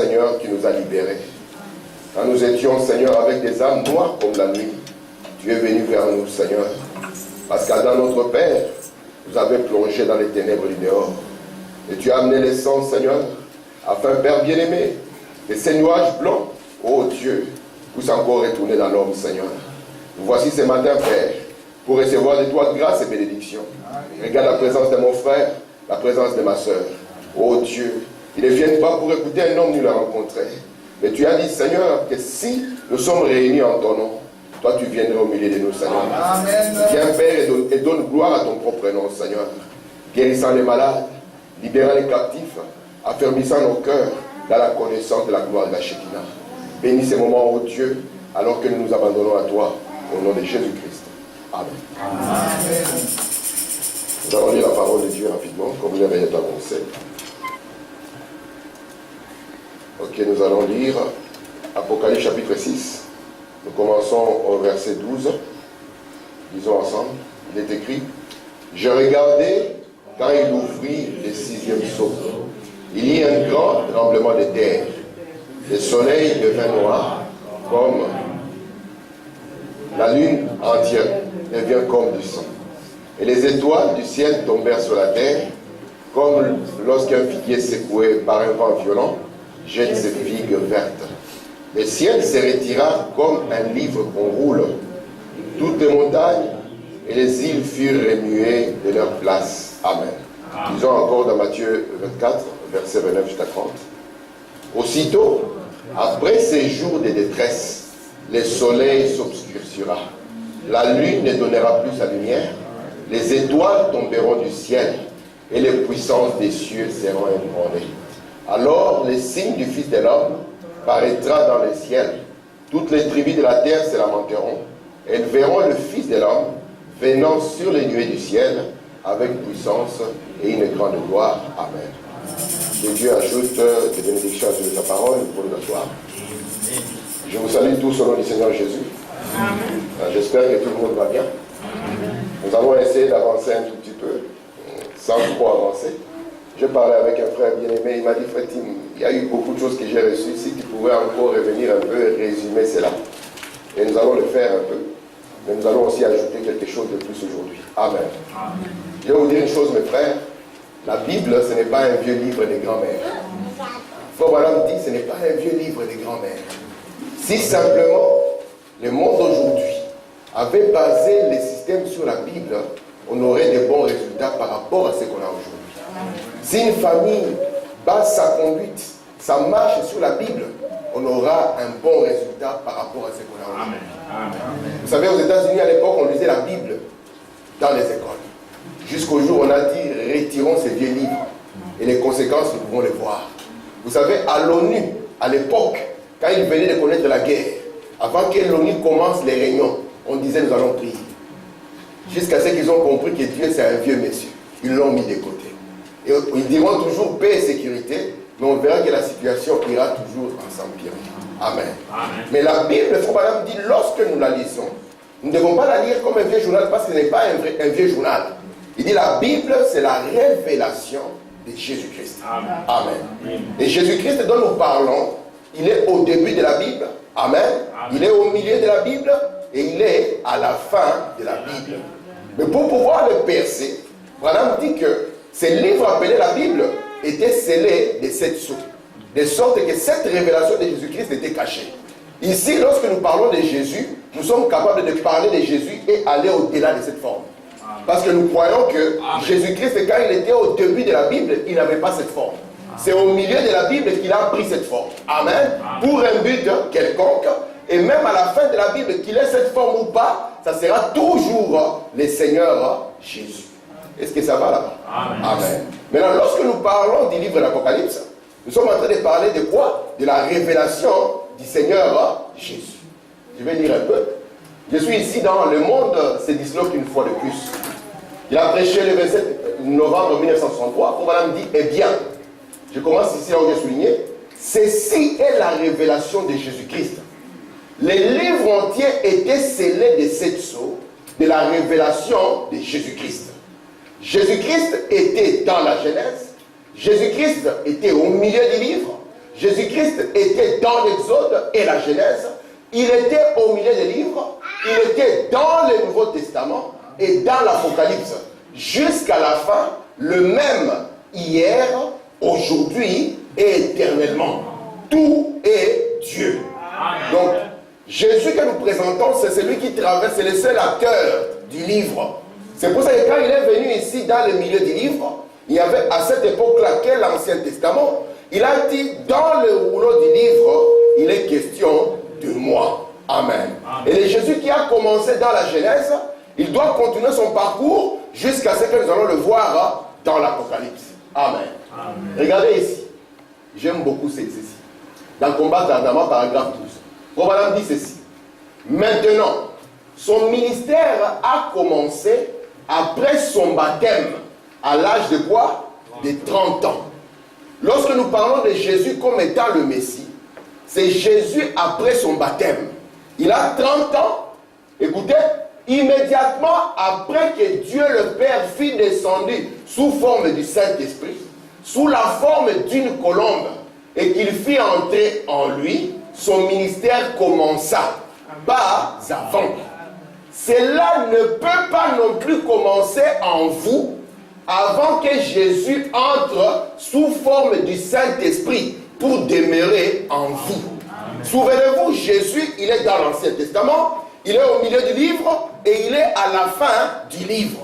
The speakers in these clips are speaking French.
Seigneur, tu nous as libérés. Quand nous étions, Seigneur, avec des âmes noires comme la nuit, tu es venu vers nous, Seigneur. Parce qu'Adam, notre Père, nous avait plongé dans les ténèbres du dehors. Et tu as amené les sangs, Seigneur, afin, Père bien-aimé, que ces nuages blancs, ô Dieu, puissent encore retourner dans l'homme, Seigneur. Nous voici ce matin, Père, pour recevoir de toi grâce et bénédiction. Regarde la présence de mon frère, la présence de ma soeur. Ô Dieu, ils ne viennent pas pour écouter un homme ni le rencontrer. Mais tu as dit, Seigneur, que si nous sommes réunis en ton nom, toi tu viendras au milieu de nous, Seigneur. Amen. Viens, Père, et donne gloire à ton propre nom, Seigneur. Guérissant les malades, libérant les captifs, affermissant nos cœurs dans la connaissance de la gloire de la Shekinah. Bénis ces moments, ô Dieu, alors que nous nous abandonnons à toi, au nom de Jésus-Christ. Amen. Amen. Nous allons lire la parole de Dieu rapidement, comme vous l'avez annoncé. Ok, nous allons lire Apocalypse chapitre 6. Nous commençons au verset 12. Lisons ensemble. Il est écrit: Je regardais quand il ouvrit le 6e sceau. Il y eut un grand tremblement de terre. Le soleil devint noir comme la lune entière devient comme du sang. Et les étoiles du ciel tombèrent sur la terre, comme lorsqu'un figuier secoué par un vent violent jette ses figues vertes. Le ciel se retira comme un livre qu'on roule. Toutes les montagnes et les îles furent remuées de leur place. Amen. Disons encore dans Matthieu 24, verset 29 jusqu'à 30. Aussitôt, après ces jours de détresse, le soleil s'obscurcira. La lune ne donnera plus sa lumière. Les étoiles tomberont du ciel et les puissances des cieux seront ébranlées. Alors, le signe du Fils de l'homme paraîtra dans le ciel. Toutes les tribus de la terre se lamenteront. Elles verront le Fils de l'homme venant sur les nuées du ciel avec puissance et une grande gloire. Amen. Que Dieu ajoute des bénédictions sur sa parole pour nous asseoir. Je vous salue tous au nom du Seigneur Jésus. J'espère que tout le monde va bien. Nous allons essayer d'avancer un tout petit peu, sans trop avancer. Je parlais avec un frère bien-aimé, il m'a dit: Frère Tim, il y a eu beaucoup de choses que j'ai reçues. Si tu pouvais encore revenir un peu et résumer cela. Et nous allons le faire un peu. Mais nous allons aussi ajouter quelque chose de plus aujourd'hui. Amen. Je vais vous dire une chose, mes frères. La Bible, ce n'est pas un vieux livre des grands-mères. Frère Branham dit: ce n'est pas un vieux livre des grands-mères. Si simplement le monde aujourd'hui avait basé les systèmes sur la Bible, on aurait de bons résultats par rapport à ce qu'on a aujourd'hui. Si une famille base sa conduite, sa marche sur la Bible, on aura un bon résultat par rapport à ce qu'on a aujourd'hui. Vous savez, aux États-Unis, à l'époque, on lisait la Bible dans les écoles. Jusqu'au jour où on a dit: retirons ces vieux livres. Et les conséquences, nous pouvons les voir. Vous savez, à l'ONU, à l'époque, quand ils venaient de connaître la guerre, avant que l'ONU commence les réunions, on disait: nous allons prier. Jusqu'à ce qu'ils ont compris que Dieu, c'est un vieux monsieur. Ils l'ont mis de côté. Et ils diront toujours paix et sécurité, mais on verra que la situation ira toujours en s'empirer. Amen. Amen. Mais la Bible, le frère Branham dit, lorsque nous la lisons, nous ne devons pas la lire comme un vieux journal, parce que ce n'est pas un vieux journal. Il dit: la Bible, c'est la révélation de Jésus-Christ. Amen. Amen. Et Jésus-Christ dont nous parlons, il est au début de la Bible. Amen. Amen. Il est au milieu de la Bible et il est à la fin de la Bible. Mais pour pouvoir le percer, Branham dit que ce livre appelé la Bible était scellé de 7 sceaux. De sorte que cette révélation de Jésus-Christ était cachée. Ici, lorsque nous parlons de Jésus, nous sommes capables de parler de Jésus et aller au-delà de cette forme. Parce que nous croyons que Jésus-Christ, quand il était au début de la Bible, il n'avait pas cette forme. C'est au milieu de la Bible qu'il a pris cette forme. Amen. Pour un but quelconque. Et même à la fin de la Bible, qu'il ait cette forme ou pas, ça sera toujours le Seigneur Jésus. Est-ce que ça va là? Amen. Maintenant, lorsque nous parlons du livre de l'Apocalypse, nous sommes en train de parler de quoi? De la révélation du Seigneur Jésus. Je vais lire un peu. Je suis ici dans Le Monde se disloque une fois de plus. Il a prêché le 27 novembre 1963. Pour Madame dit: eh bien, je commence ici, là où j'ai souligné, ceci est la révélation de Jésus-Christ. Les livres entiers étaient scellés de 7 sceaux de la révélation de Jésus-Christ. Jésus-Christ était dans la Genèse. Jésus-Christ était au milieu du livre. Jésus-Christ était dans l'Exode et la Genèse. Il était au milieu des livres. Il était dans le Nouveau Testament et dans l'Apocalypse. Jusqu'à la fin, le même hier, aujourd'hui et éternellement. Tout est Dieu. Donc, Jésus que nous présentons, c'est celui qui traverse, c'est le seul acteur du livre. C'est pour ça que quand il est venu ici dans le milieu du livre, il y avait à cette époque-là qu'est l'Ancien Testament. Il a dit, dans le rouleau du livre, il est question de moi. Amen. Amen. Et le Jésus qui a commencé dans la Genèse, il doit continuer son parcours jusqu'à ce que nous allons le voir dans l'Apocalypse. Amen. Amen. Regardez ici. J'aime beaucoup ceci. Dans Combat d'Ardama, paragraphe 12. Romain dit ceci. Maintenant, son ministère a commencé après son baptême. À l'âge de quoi? De 30 ans. Lorsque nous parlons de Jésus comme étant le Messie, c'est Jésus après son baptême. Il a 30 ans. Écoutez, immédiatement après que Dieu le Père fut descendu sous forme du Saint-Esprit, sous la forme d'une colombe, et qu'il fit entrer en lui, son ministère commença. Pas avant. Cela ne peut pas non plus commencer en vous avant que Jésus entre sous forme du Saint-Esprit pour demeurer en vous. Souvenez-vous, Jésus, il est dans l'Ancien Testament, il est au milieu du livre et il est à la fin du livre.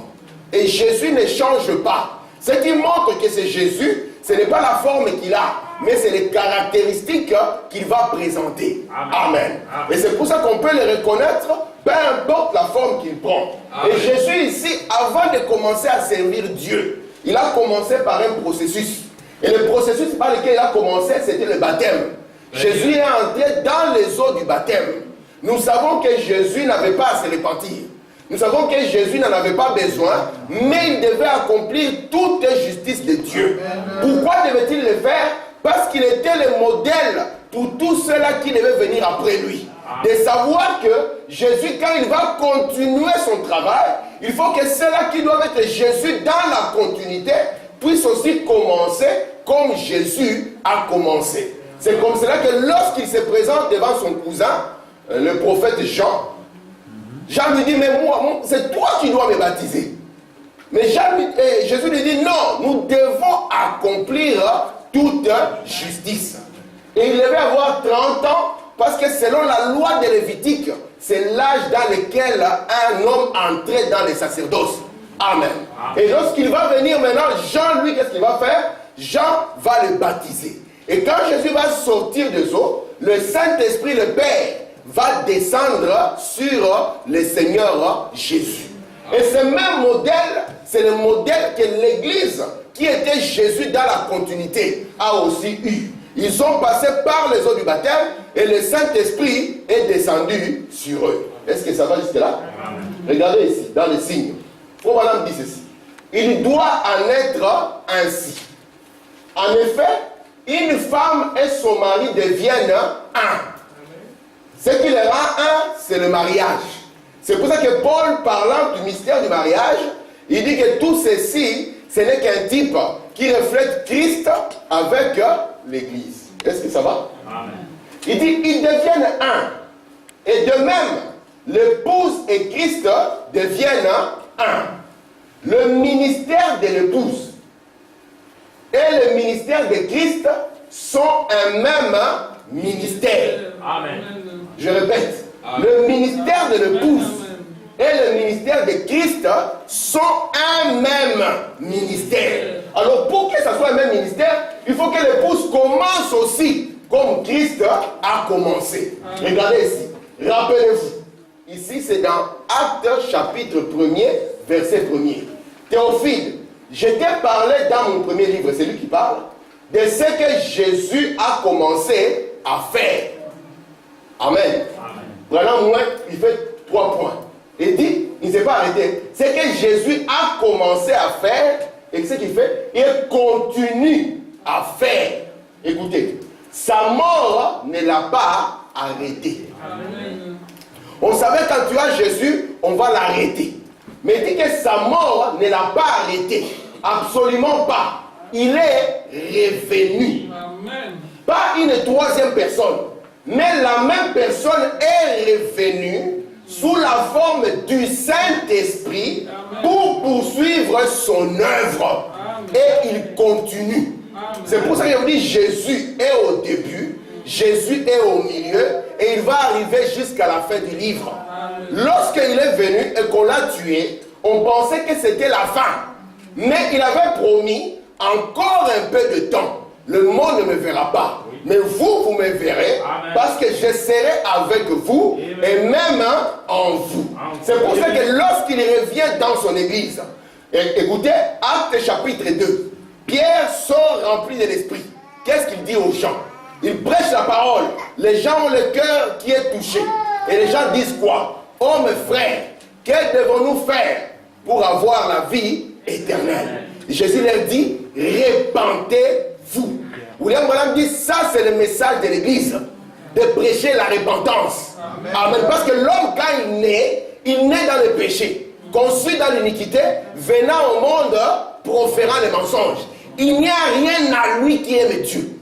Et Jésus ne change pas. Ce qui montre que c'est Jésus, ce n'est pas la forme qu'il a, mais c'est les caractéristiques qu'il va présenter. Amen. Amen. Et c'est pour ça qu'on peut le reconnaître, peu importe la forme qu'il prend. Amen. Et Jésus ici, avant de commencer à servir Dieu, il a commencé par un processus. Et le processus par lequel il a commencé, c'était le baptême. Jésus est entré dans les eaux du baptême. Nous savons que Jésus n'avait pas à se repentir. Nous savons que Jésus n'en avait pas besoin, mais il devait accomplir toute justice de Dieu. Pourquoi devait-il le faire? Parce qu'il était le modèle pour tous ceux-là qui devaient venir après lui. De savoir que Jésus, quand il va continuer son travail, il faut que ceux-là qui doivent être Jésus dans la continuité puissent aussi commencer comme Jésus a commencé. C'est comme cela que lorsqu'il se présente devant son cousin, le prophète Jean, Jean lui dit, mais moi, c'est toi qui dois me baptiser. Mais Jésus lui dit, non, nous devons accomplir toute justice. Et il devait avoir 30 ans, parce que selon la loi de Lévitique, c'est l'âge dans lequel un homme entrait dans les sacerdoces. Amen. Et lorsqu'il va venir maintenant, Jean, lui, qu'est-ce qu'il va faire? Jean va le baptiser. Et quand Jésus va sortir des eaux, le Saint-Esprit, le Père, va descendre sur le Seigneur Jésus. Et ce même modèle, c'est le modèle que l'Église, qui était Jésus dans la continuité, a aussi eu. Ils ont passé par les eaux du baptême et le Saint-Esprit est descendu sur eux. Est-ce que ça va jusque là? Regardez ici, dans les signes. Frère Branham dit ceci. Il doit en être ainsi. En effet, une femme et son mari deviennent un. Ce qui les rend un, c'est le mariage. C'est pour ça que Paul, parlant du mystère du mariage, il dit que tout ceci, ce n'est qu'un type qui reflète Christ avec l'Église. Est-ce que ça va? Amen. Il dit, ils deviennent un. Et de même, l'épouse et Christ deviennent un. Le ministère de l'épouse et le ministère de Christ sont un même ministère. Amen. Je répète, amen. Le ministère de l'épouse et le ministère de Christ sont un même ministère. Alors pour que ça soit un même ministère, il faut que l'épouse commence aussi comme Christ a commencé. Amen. Regardez ici, rappelez-vous, ici c'est dans Actes chapitre 1er, verset 1er. Théophile, je t'ai parlé dans mon premier livre, c'est lui qui parle, de ce que Jésus a commencé à faire. Amen. Vraiment, moi, il fait 3 points. Il dit, il ne s'est pas arrêté. Ce que Jésus a commencé à faire, et ce qu'il fait, il continue à faire. Écoutez, sa mort ne l'a pas arrêté. Amen. On savait quand tu as Jésus, on va l'arrêter. Mais il dit que sa mort ne l'a pas arrêté. Absolument pas. Il est revenu. Amen. pas une troisième personne, mais la même personne est revenue sous la forme du Saint-Esprit pour poursuivre son œuvre. Et il continue. C'est pour ça que je vous dis, Jésus est au début, Jésus est au milieu, et il va arriver jusqu'à la fin du livre. Lorsqu'il est venu et qu'on l'a tué, on pensait que c'était la fin. Mais il avait promis encore un peu de temps. Le monde ne me verra pas. Mais vous me verrez. Amen. Parce que je serai avec vous. Amen. Et même en vous. C'est pour ça que lorsqu'il revient dans son église, écoutez, Actes chapitre 2, Pierre sort rempli de l'esprit. Qu'est-ce qu'il dit aux gens? Il prêche la parole. Les gens ont le cœur qui est touché. Et les gens disent quoi? Oh mes frères, que devons-nous faire pour avoir la vie éternelle? Jésus leur dit, répentez-vous. William Branham dit, ça c'est le message de l'église, de prêcher la repentance. Amen. Amen. Parce que l'homme quand il naît dans le péché, conçu dans l'iniquité, venant au monde, proférant les mensonges. Il n'y a rien en lui qui aime Dieu.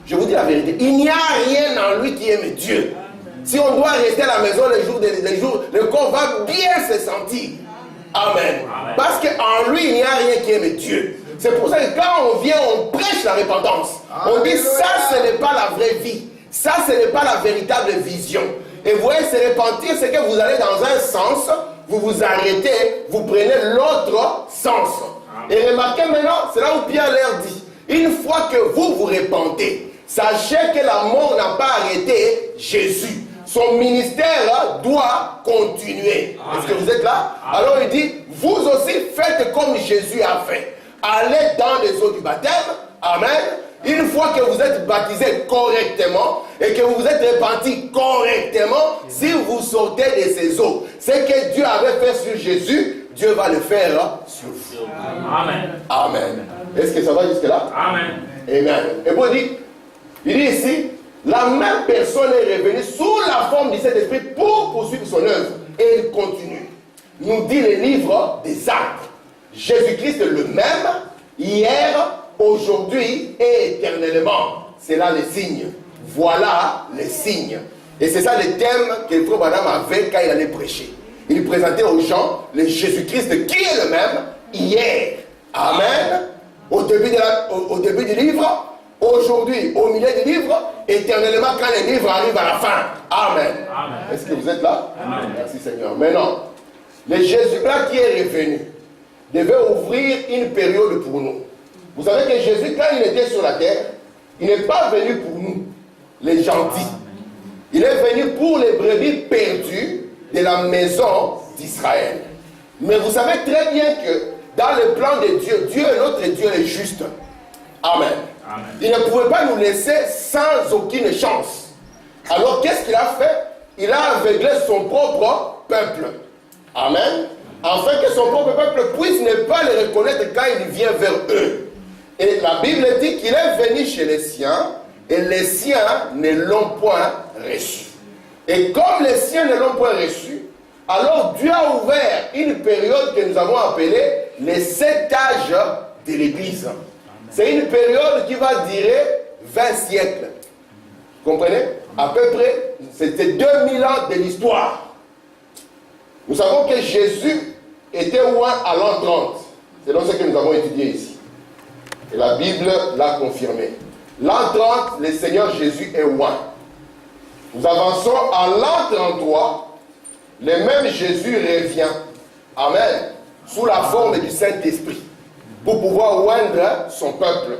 Je vous dis la vérité, il n'y a rien en lui qui aime Dieu. Si on doit rester à la maison les jours, le corps va bien se sentir. Amen. Amen. Parce qu'en lui, il n'y a rien qui aime Dieu. C'est pour ça que quand on vient, on prêche la repentance. On dit ça, ce n'est pas la vraie vie. Ça, ce n'est pas la véritable vision. Et vous voyez, se repentir, c'est que vous allez dans un sens, vous vous arrêtez, vous prenez l'autre sens. Et remarquez maintenant, c'est là où Pierre leur dit, une fois que vous vous repentez, sachez que la mort n'a pas arrêté Jésus. Son ministère doit continuer. Est-ce que vous êtes là? Alors il dit, vous aussi faites comme Jésus a fait. Allez dans les eaux du baptême. Amen. Une fois que vous êtes baptisé correctement et que vous vous êtes repenti correctement, si vous sortez de ces eaux, ce que Dieu avait fait sur Jésus, Dieu va le faire sur vous. Amen. Amen. Est-ce que ça va jusque là? Amen. Amen. Et puis il dit ici, la même personne est revenue sous la forme du Saint-Esprit pour poursuivre son œuvre. Et il continue. Nous dit le livre des Actes. Jésus-Christ est le même, hier, aujourd'hui et éternellement. C'est là les signes. Voilà les signes. Et c'est ça le thème que le frère Branham avait quand il allait prêcher. Il présentait aux gens le Jésus-Christ qui est le même, hier. Amen. Au début du livre, aujourd'hui, au milieu du livre, éternellement quand le livre arrive à la fin. Amen. Amen. Est-ce que vous êtes là? Amen. Merci Seigneur. Maintenant, le Jésus-là qui est revenu devait ouvrir une période pour nous. Vous savez que Jésus, quand il était sur la terre, il n'est pas venu pour nous, les gentils. Il est venu pour les brebis perdues de la maison d'Israël. Mais vous savez très bien que dans le plan de Dieu, Dieu est notre Dieu est juste. Amen. Amen. Il ne pouvait pas nous laisser sans aucune chance. Alors qu'est-ce qu'il a fait? Il a aveuglé son propre peuple. Amen. Afin que son propre peuple puisse ne pas le reconnaître quand il vient vers eux. Et la Bible dit qu'il est venu chez les siens et les siens ne l'ont point reçu. Et comme les siens ne l'ont point reçu, alors Dieu a ouvert une période que nous avons appelée les 7 âges de l'Église. C'est une période qui va durer 20 siècles. Vous comprenez? À peu près, c'était 2000 ans de l'histoire. Nous savons que Jésus était oint à l'an 30. C'est donc ce que nous avons étudié ici. Et la Bible l'a confirmé. L'an 30, le Seigneur Jésus est oint. Nous avançons à l'an 33. Le même Jésus revient. Amen. Sous la forme du Saint-Esprit. Pour pouvoir oindre son peuple.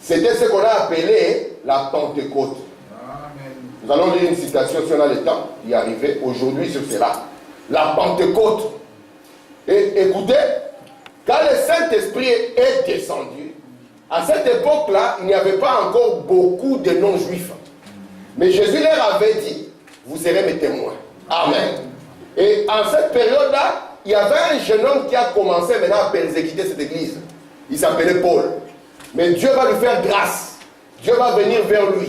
C'était ce qu'on a appelé la Pentecôte. Amen. Nous allons lire une citation si on a le temps d'y arriver aujourd'hui sur cela. La Pentecôte. Et écoutez, quand le Saint-Esprit est descendu, à cette époque-là, il n'y avait pas encore beaucoup de non-juifs. Mais Jésus leur avait dit, vous serez mes témoins. Amen. Et en cette période-là, il y avait un jeune homme qui a commencé maintenant à persécuter cette église. Il s'appelait Paul. Mais Dieu va lui faire grâce. Dieu va venir vers lui.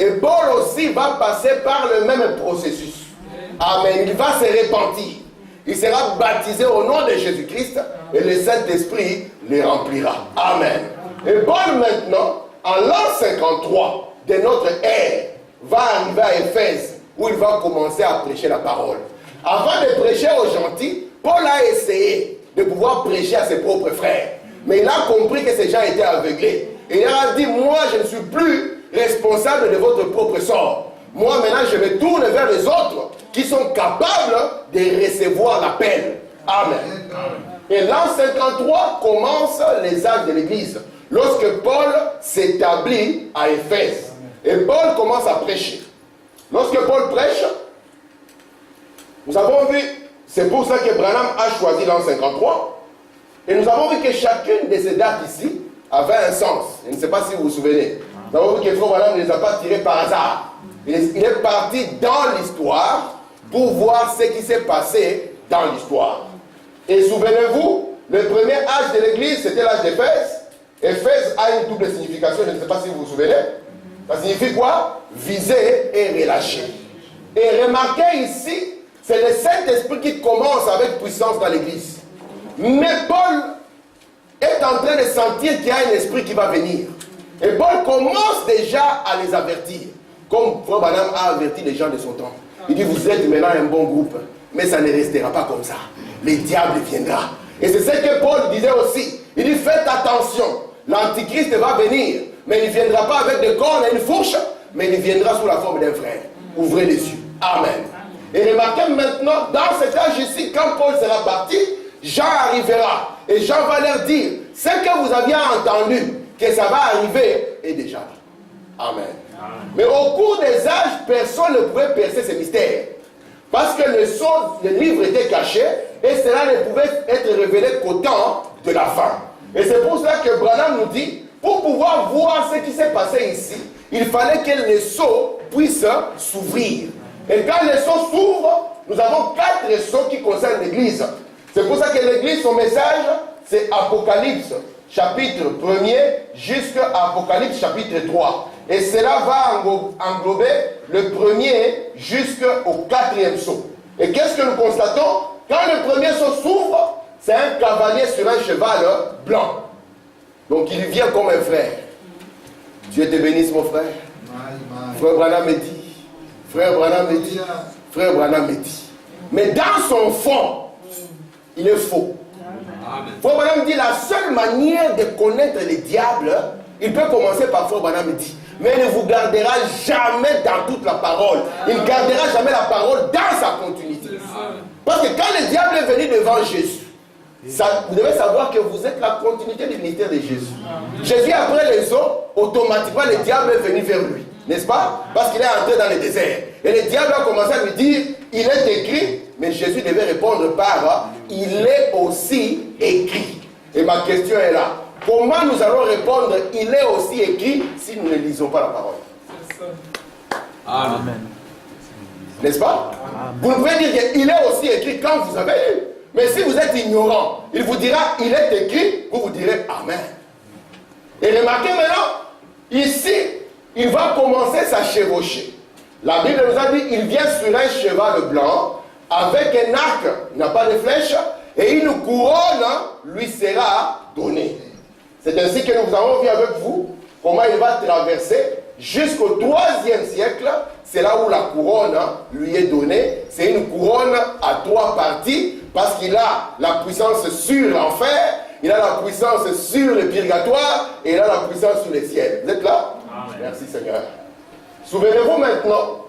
Et Paul aussi va passer par le même processus. Amen. Il va se repentir. Il sera baptisé au nom de Jésus-Christ et le Saint-Esprit les remplira. Amen. Et Paul maintenant en l'an 53 de notre ère, va arriver à Éphèse, où il va commencer à prêcher la parole. Avant de prêcher aux gentils, Paul a essayé de pouvoir prêcher à ses propres frères. Mais il a compris que ces gens étaient aveuglés. Et il a dit, moi je ne suis plus responsable de votre propre sort. Moi maintenant je me tourne vers les autres qui sont capables de recevoir l'appel. Amen. Et l'an 53 commence les âges de l'église. Lorsque Paul s'établit à Éphèse. Et Paul commence à prêcher. Lorsque Paul prêche, nous avons vu, c'est pour ça que Branham a choisi l'an 53. Et nous avons vu que chacune de ces dates ici avait un sens. Je ne sais pas si vous vous souvenez. Nous avons vu que Frère Branham ne les a pas tirés par hasard. Il est parti dans l'histoire pour voir ce qui s'est passé dans l'histoire. Et souvenez-vous, le premier âge de l'église, c'était l'âge d'Éphèse. Éphèse a une double signification, je ne sais pas si vous vous souvenez. Ça signifie quoi? Viser et relâcher. Et remarquez ici, c'est le Saint-Esprit qui commence avec puissance dans l'église. Mais Paul est en train de sentir qu'il y a un esprit qui va venir. Et Paul commence déjà à les avertir. Comme Frère Branham a averti les gens de son temps. Il dit, vous êtes maintenant un bon groupe, mais ça ne restera pas comme ça. Le diable viendra. Et c'est ce que Paul disait aussi. Il dit, faites attention. L'Antichrist va venir, mais il ne viendra pas avec des cornes et une fourche, mais il viendra sous la forme d'un frère. Ouvrez les yeux. Amen. Et remarquez maintenant, dans cet âge ici, quand Paul sera parti, Jean arrivera. Et Jean va leur dire, ce que vous aviez entendu, que ça va arriver, est déjà là. Amen. Mais au cours des âges, personne ne pouvait percer ces mystères. Parce que le livre était caché, et cela ne pouvait être révélé qu'au temps de la fin. Et c'est pour cela que Branham nous dit, pour pouvoir voir ce qui s'est passé ici, il fallait que les sceaux puissent s'ouvrir. Et quand les sceaux s'ouvrent, nous avons 4 sceaux qui concernent l'Église. C'est pour ça que l'Église, son message, c'est Apocalypse, chapitre 1er, jusqu'à Apocalypse, chapitre 3. Et cela va englober le premier jusqu'au 4e sceau. Et qu'est-ce que nous constatons? Quand le premier sceau s'ouvre, c'est un cavalier sur un cheval blanc. Donc il vient comme un frère. Dieu te bénisse, mon frère. Frère Branham me dit. Frère Branham me dit. Frère Branham me dit. Mais dans son fond, il est faux. Frère Branham dit, la seule manière de connaître le diable, il peut commencer par Frère Branham me dit. Mais il ne vous gardera jamais dans toute la parole. Il ne gardera jamais la parole dans sa continuité. Parce que quand le diable est venu devant Jésus, vous devez savoir que vous êtes la continuité du ministère de Jésus. Jésus, après les eaux, automatiquement le diable est venu vers lui. N'est-ce pas? Parce qu'il est entré dans le désert. Et le diable a commencé à lui dire, il est écrit, mais Jésus devait répondre par, il est aussi écrit. Et ma question est là. Comment nous allons répondre, il est aussi écrit, si nous ne lisons pas la parole? Amen. N'est-ce pas? Amen. Vous pouvez dire qu'il est aussi écrit quand vous avez lu. Mais si vous êtes ignorant, il vous dira, il est écrit, vous direz Amen. Et remarquez maintenant, ici, il va commencer sa chevauchée. La Bible nous a dit, il vient sur un cheval blanc, avec un arc, il n'a pas de flèche, et une couronne lui sera donnée. C'est ainsi que nous avons vu avec vous comment il va traverser jusqu'au 3e siècle. C'est là où la couronne lui est donnée. C'est une couronne à 3 parties parce qu'il a la puissance sur l'enfer, il a la puissance sur le purgatoire et il a la puissance sur les ciels. Vous êtes là? Amen. Merci Seigneur. Souvenez-vous maintenant,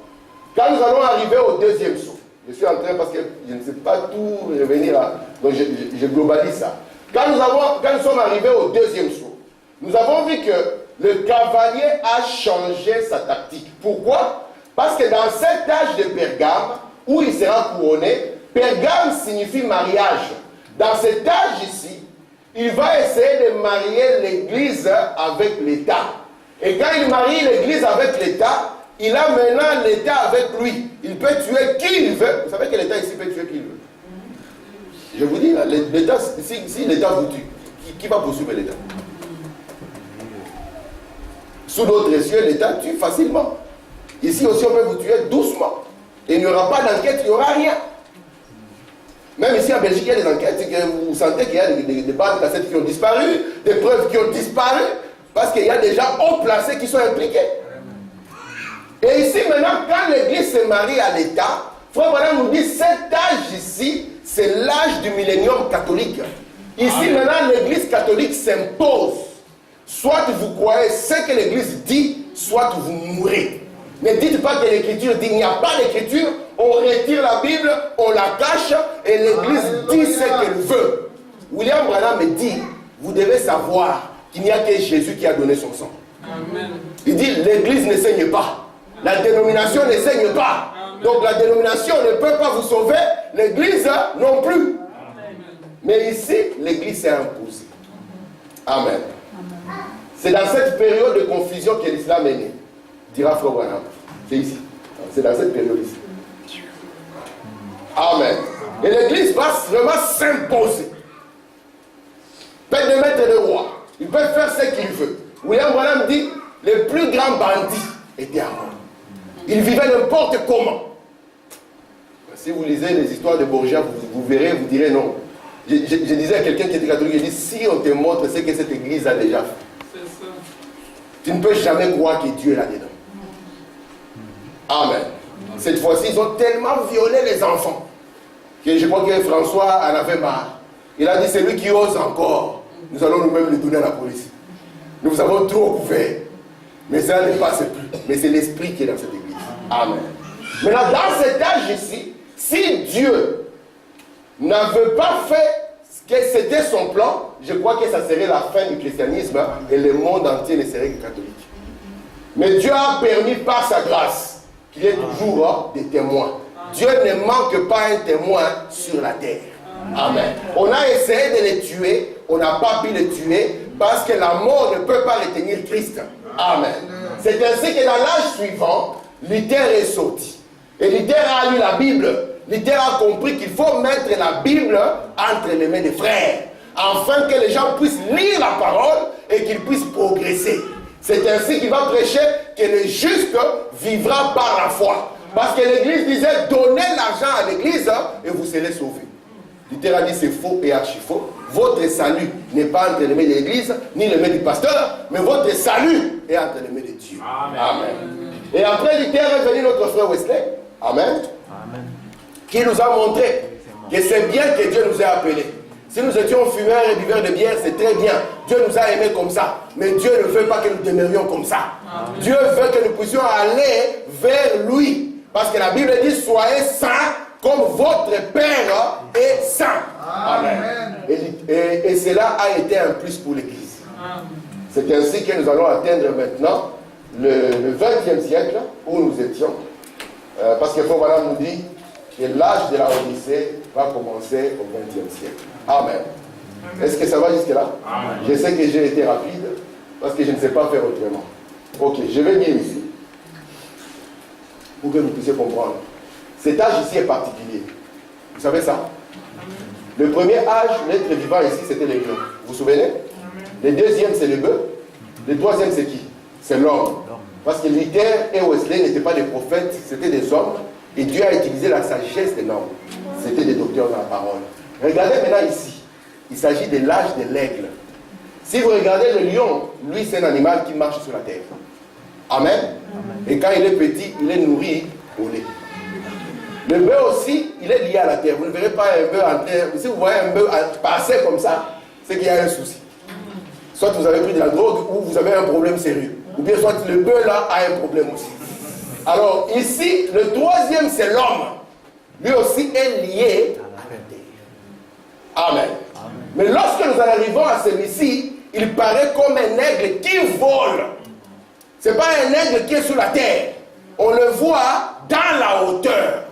quand nous allons arriver au 2e saut, je suis en train parce que je ne sais pas tout revenir à... Donc je globalise ça. Quand nous sommes arrivés au 2e saut, nous avons vu que le cavalier a changé sa tactique. Pourquoi? Parce que dans cet âge de Pergame, où il sera couronné, Pergame signifie mariage. Dans cet âge ici, il va essayer de marier l'Église avec l'État. Et quand il marie l'Église avec l'État, il a maintenant l'État avec lui. Il peut tuer qui il veut. Vous savez que l'État ici peut tuer qui il veut. Je vous dis, l'État, si l'État vous tue, qui va poursuivre l'État? Sous d'autres cieux, l'État tue facilement. Ici aussi, on peut vous tuer doucement. Et il n'y aura pas d'enquête, il n'y aura rien. Même ici en Belgique, il y a des enquêtes, vous sentez qu'il y a des bandes de cassettes qui ont disparu, des preuves qui ont disparu. Parce qu'il y a déjà hauts placés qui sont impliqués. Et ici, maintenant, quand l'église se marie à l'État, Frère Branham nous dit, cet âge ici, c'est l'âge du millénium catholique. Ici, maintenant, l'église catholique s'impose. Soit vous croyez ce que l'église dit, soit vous mourrez. Ne dites pas que l'écriture dit, il n'y a pas d'écriture, on retire la Bible, on la cache, et l'église dit ce qu'elle veut. William Branham me dit, vous devez savoir qu'il n'y a que Jésus qui a donné son sang. Amen. Il dit, l'église ne saigne pas. La dénomination ne saigne pas. Donc la dénomination ne peut pas vous sauver, l'église non plus. Mais ici, l'église s'est imposée. Amen. C'est dans cette période de confusion que l'islam est né. Dira Frère Branham. C'est ici. C'est dans cette période ici. Amen. Et l'église va vraiment s'imposer. Peut de mettre le roi. Il peut faire ce qu'il veut. William Branham dit, les plus grands bandits étaient à Rome. Ils vivaient n'importe comment. Si vous lisez les histoires de Borgia, vous verrez, vous direz non. Je disais à quelqu'un qui était catholique, je dis, si on te montre ce que cette église a déjà fait, tu ne peux jamais croire que Dieu est là-dedans. Amen. Cette fois-ci, ils ont tellement violé les enfants que je crois que François en avait marre. Il a dit, c'est lui qui ose encore. Nous allons nous-mêmes le donner à la police. Nous vous avons trop couvert. Mais ça ne passe plus. Mais c'est l'esprit qui est dans cette église. Amen. Maintenant, dans cet âge ici, si Dieu n'avait pas fait que c'était son plan, je crois que ça serait la fin du christianisme et le monde entier ne serait que catholique. Mais Dieu a permis par sa grâce qu'il y ait toujours des témoins. Dieu ne manque pas un témoin sur la terre. Amen. On a essayé de les tuer, on n'a pas pu les tuer parce que la mort ne peut pas retenir Christ. Amen. C'est ainsi que dans l'âge suivant, Luther est sorti. Et Luther a lu la Bible. Luther a compris qu'il faut mettre la Bible entre les mains des frères, afin que les gens puissent lire la parole et qu'ils puissent progresser. C'est ainsi qu'il va prêcher que le juste vivra par la foi. Parce que l'Église disait, donnez l'argent à l'Église et vous serez sauvés. Luther a dit, c'est faux et archi faux. Votre salut n'est pas entre les mains de l'Église, ni les mains du pasteur, mais votre salut est entre les mains de Dieu. Amen. Amen. Et après Luther est venu notre frère Wesley. Amen. Amen. Qui nous a montré que c'est bien que Dieu nous ait appelés. Si nous étions fumeurs et buveurs de bière, c'est très bien. Dieu nous a aimés comme ça. Mais Dieu ne veut pas que nous demeurions comme ça. Amen. Dieu veut que nous puissions aller vers lui. Parce que la Bible dit, soyez saints comme votre Père est saint. Amen. Et cela a été un plus pour l'Église. C'est ainsi que nous allons atteindre maintenant le 20e siècle où nous étions. Parce que Frère Branham nous dit que l'âge de la Odyssée va commencer au 20e siècle. Amen. Est-ce que ça va jusque-là? Je sais que j'ai été rapide parce que je ne sais pas faire autrement. Ok, je vais dire ici pour que vous puissiez comprendre. Cet âge ici est particulier. Vous savez ça? Le premier âge, l'être vivant ici, c'était les lions. Vous vous souvenez? Le deuxième, c'est le bœuf. Le troisième, c'est qui? C'est l'homme. Parce que Luther et Wesley n'étaient pas des prophètes, c'était des hommes. Et Dieu a utilisé la sagesse des hommes. C'était des docteurs dans la parole. Regardez maintenant ici. Il s'agit de l'âge de l'aigle. Si vous regardez le lion, lui, c'est un animal qui marche sur la terre. Amen. Et quand il est petit, il est nourri au lait. Le bœuf aussi, il est lié à la terre. Vous ne verrez pas un bœuf en terre. Si vous voyez un bœuf passer comme ça, c'est qu'il y a un souci. Soit vous avez pris de la drogue ou vous avez un problème sérieux. Ou bien soit le bœuf là a un problème aussi. Alors ici, le troisième c'est l'homme. Lui aussi est lié à la terre. Amen. Mais lorsque nous arrivons à celui-ci, il paraît comme un aigle qui vole. Ce n'est pas un aigle qui est sur la terre. On le voit dans la hauteur.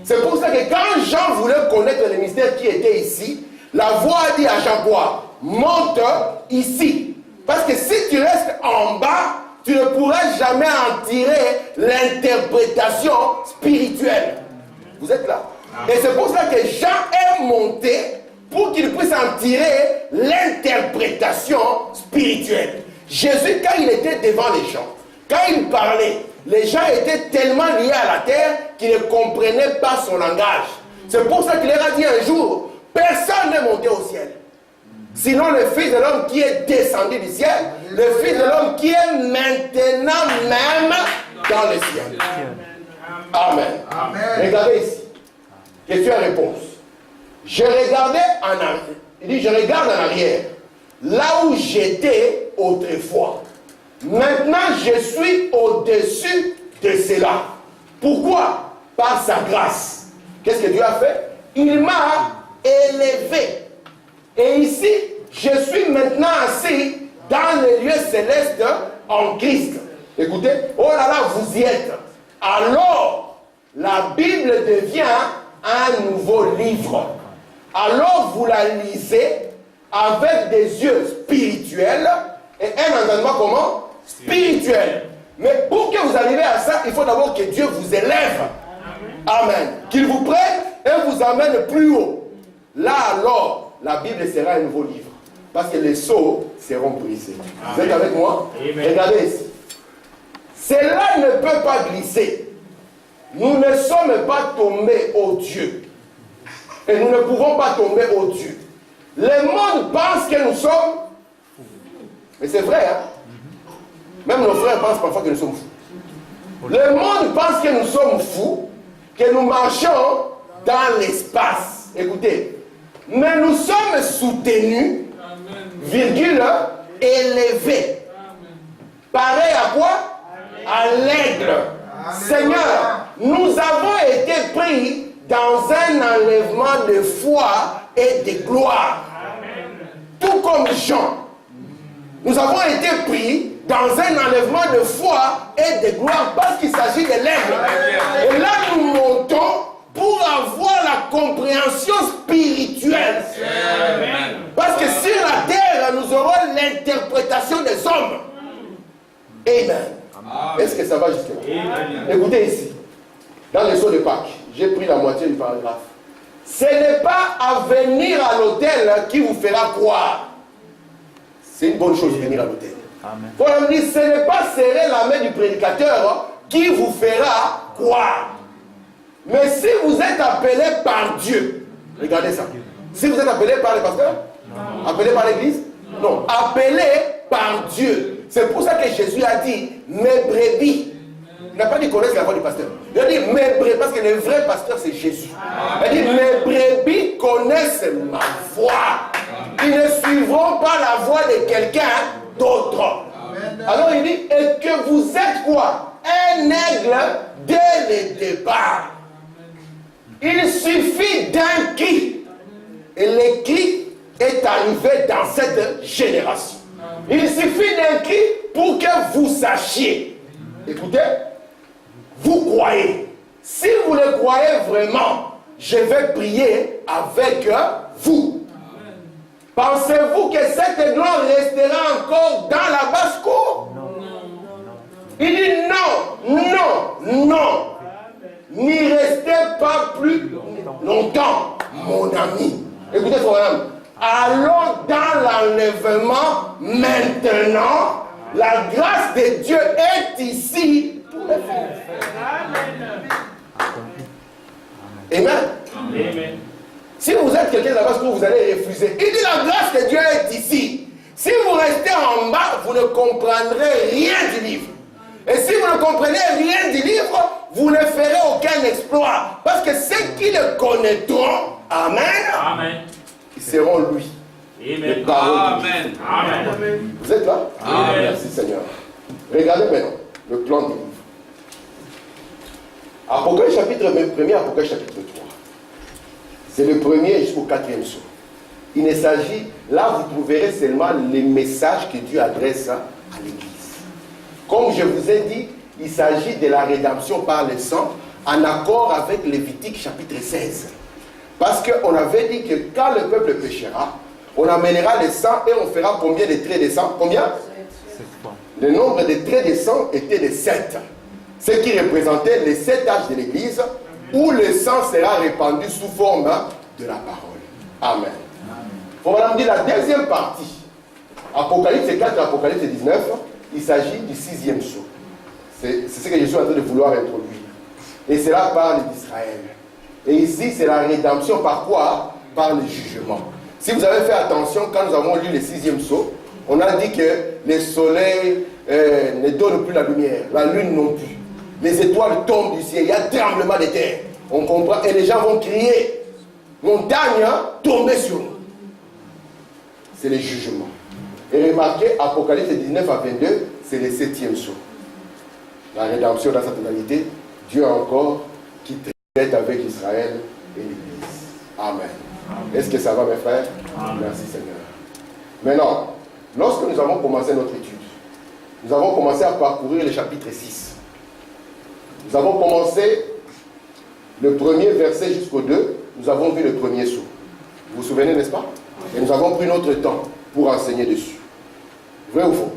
C'est pour ça que quand Jean voulait connaître le mystère qui était ici, la voix a dit à Jean quoi? Monte ici. Parce que si tu restes en bas, tu ne pourras jamais en tirer l'interprétation spirituelle. Vous êtes là? Et c'est pour ça que Jean est monté pour qu'il puisse en tirer l'interprétation spirituelle. Jésus, quand il était devant les gens, quand il parlait, les gens étaient tellement liés à la terre qu'ils ne comprenaient pas son langage. C'est pour ça qu'il leur a dit un jour, personne n'est monté au ciel. Sinon le Fils de l'homme qui est descendu du ciel, le Fils de l'homme qui est maintenant même dans le ciel. Amen. Amen. Regardez ici. Question-réponse. Je regardais en arrière. Il dit, je regarde en arrière. Là où j'étais autrefois. Maintenant, je suis au-dessus de cela. Pourquoi? Par sa grâce. Qu'est-ce que Dieu a fait? Il m'a élevé. Et ici, je suis maintenant assis dans les lieux célestes en Christ. Écoutez, oh là là, vous y êtes. Alors, la Bible devient un nouveau livre. Alors, vous la lisez avec des yeux spirituels et un entendement comment? Spirituel. Mais pour que vous arriviez à ça, il faut d'abord que Dieu vous élève. Amen. Qu'il vous prenne et vous emmène plus haut. Là alors, la Bible sera un nouveau livre. Parce que les sceaux seront brisés. Amen. Vous êtes avec moi? Amen. Regardez ici. Cela ne peut pas glisser. Nous ne sommes pas tombés au Dieu. Et nous ne pouvons pas tomber au Dieu. Le monde pense que nous sommes... Mais c'est vrai, hein? Même nos frères pensent parfois que nous sommes fous. Le monde pense que nous sommes fous, que nous marchons dans l'espace. Écoutez. Mais nous sommes soutenus, virgule, élevés. Pareil à quoi? À l'aigle. Seigneur, nous avons été pris dans un enlèvement de foi et de gloire. Tout comme Jean. Nous avons été pris dans un enlèvement de foi et de gloire parce qu'il s'agit de l'aigle. Et là, nous montons pour avoir la compréhension spirituelle. Amen. Parce que sur la terre, nous aurons l'interprétation des hommes. Amen. Est-ce que ça va jusque-là? Écoutez ici, dans le sceau de Pâques, j'ai pris la moitié du paragraphe. Ce n'est pas à venir à l'autel qui vous fera croire. C'est une bonne chose de venir à l'autel. Voilà, me dit, ce n'est pas serrer la main du prédicateur qui vous fera croire. Mais si vous êtes appelé par Dieu, regardez ça. Si vous êtes appelé par le pasteur, appelé par l'église, non, appelé par Dieu. C'est pour ça que Jésus a dit, mes brebis. Il n'a pas dit connaissent la voix du pasteur. Il a dit mes brebis, parce que le vrai pasteur c'est Jésus. Il a dit mes brebis connaissent ma voix. Ils ne suivront pas la voix de quelqu'un d'autre. Alors il dit, et que vous êtes quoi? Un aigle dès le départ. Il suffit d'un cri. Et le cri est arrivé dans cette génération. Il suffit d'un cri pour que vous sachiez. Écoutez, vous croyez. Si vous le croyez vraiment, je vais prier avec vous. Pensez-vous que cette gloire restera encore dans la basse-cour? Il dit non, non, non. N'y restez pas plus longtemps, mon ami. Écoutez, frère, allons dans l'enlèvement maintenant. La grâce de Dieu est ici pour les faire. Amen. Amen. Si vous êtes quelqu'un là-bas, vous allez refuser. Il dit la grâce de Dieu est ici. Si vous restez en bas, vous ne comprendrez rien du livre. Et si vous ne comprenez rien du livre, vous ne ferez aucun exploit. Parce que ceux qui le connaîtront, amen, amen, ils seront lui. Amen. Amen. Amen. Vous êtes là? Amen. Merci Seigneur. Regardez maintenant le plan du livre. Apocalypse chapitre 1er, Apocalypse chapitre 3. C'est le premier jusqu'au 4e saut. Il ne s'agit, là vous trouverez seulement les messages que Dieu adresse à l'Église. Comme je vous ai dit, il s'agit de la rédemption par le sang en accord avec Lévitique chapitre 16. Parce qu'on avait dit que quand le peuple péchera, on amènera le sang et on fera combien de traits de sang? Combien? 7 fois. Le nombre de traits de sang était de 7. Ce qui représentait les 7 âges de l'Église où le sang sera répandu sous forme de la parole. Amen. Pour madame dire la deuxième partie, Apocalypse 4 et Apocalypse 19, il s'agit du 6e saut. C'est ce que je suis en train de vouloir introduire. Et cela parle d'Israël. Et ici, c'est la rédemption par quoi? Par le jugement. Si vous avez fait attention, quand nous avons lu le 6e sceau, on a dit que le soleil ne donne plus la lumière, la lune non plus. Les étoiles tombent du ciel, il y a un tremblement de terre. On comprend, et les gens vont crier, montagne tombez sur nous. C'est le jugement. Et remarquez, Apocalypse 19 à 22, c'est le 7e sceau. La rédemption dans sa totalité, Dieu encore qui traite avec Israël et l'Église. Amen. Est-ce que ça va, mes frères? Amen. Merci Seigneur. Maintenant, lorsque nous avons commencé notre étude, nous avons commencé à parcourir le chapitre 6. Nous avons commencé le premier verset jusqu'au 2, nous avons vu le premier sceau. Vous vous souvenez, n'est-ce pas? Et nous avons pris notre temps pour enseigner dessus. Vrai ou faux?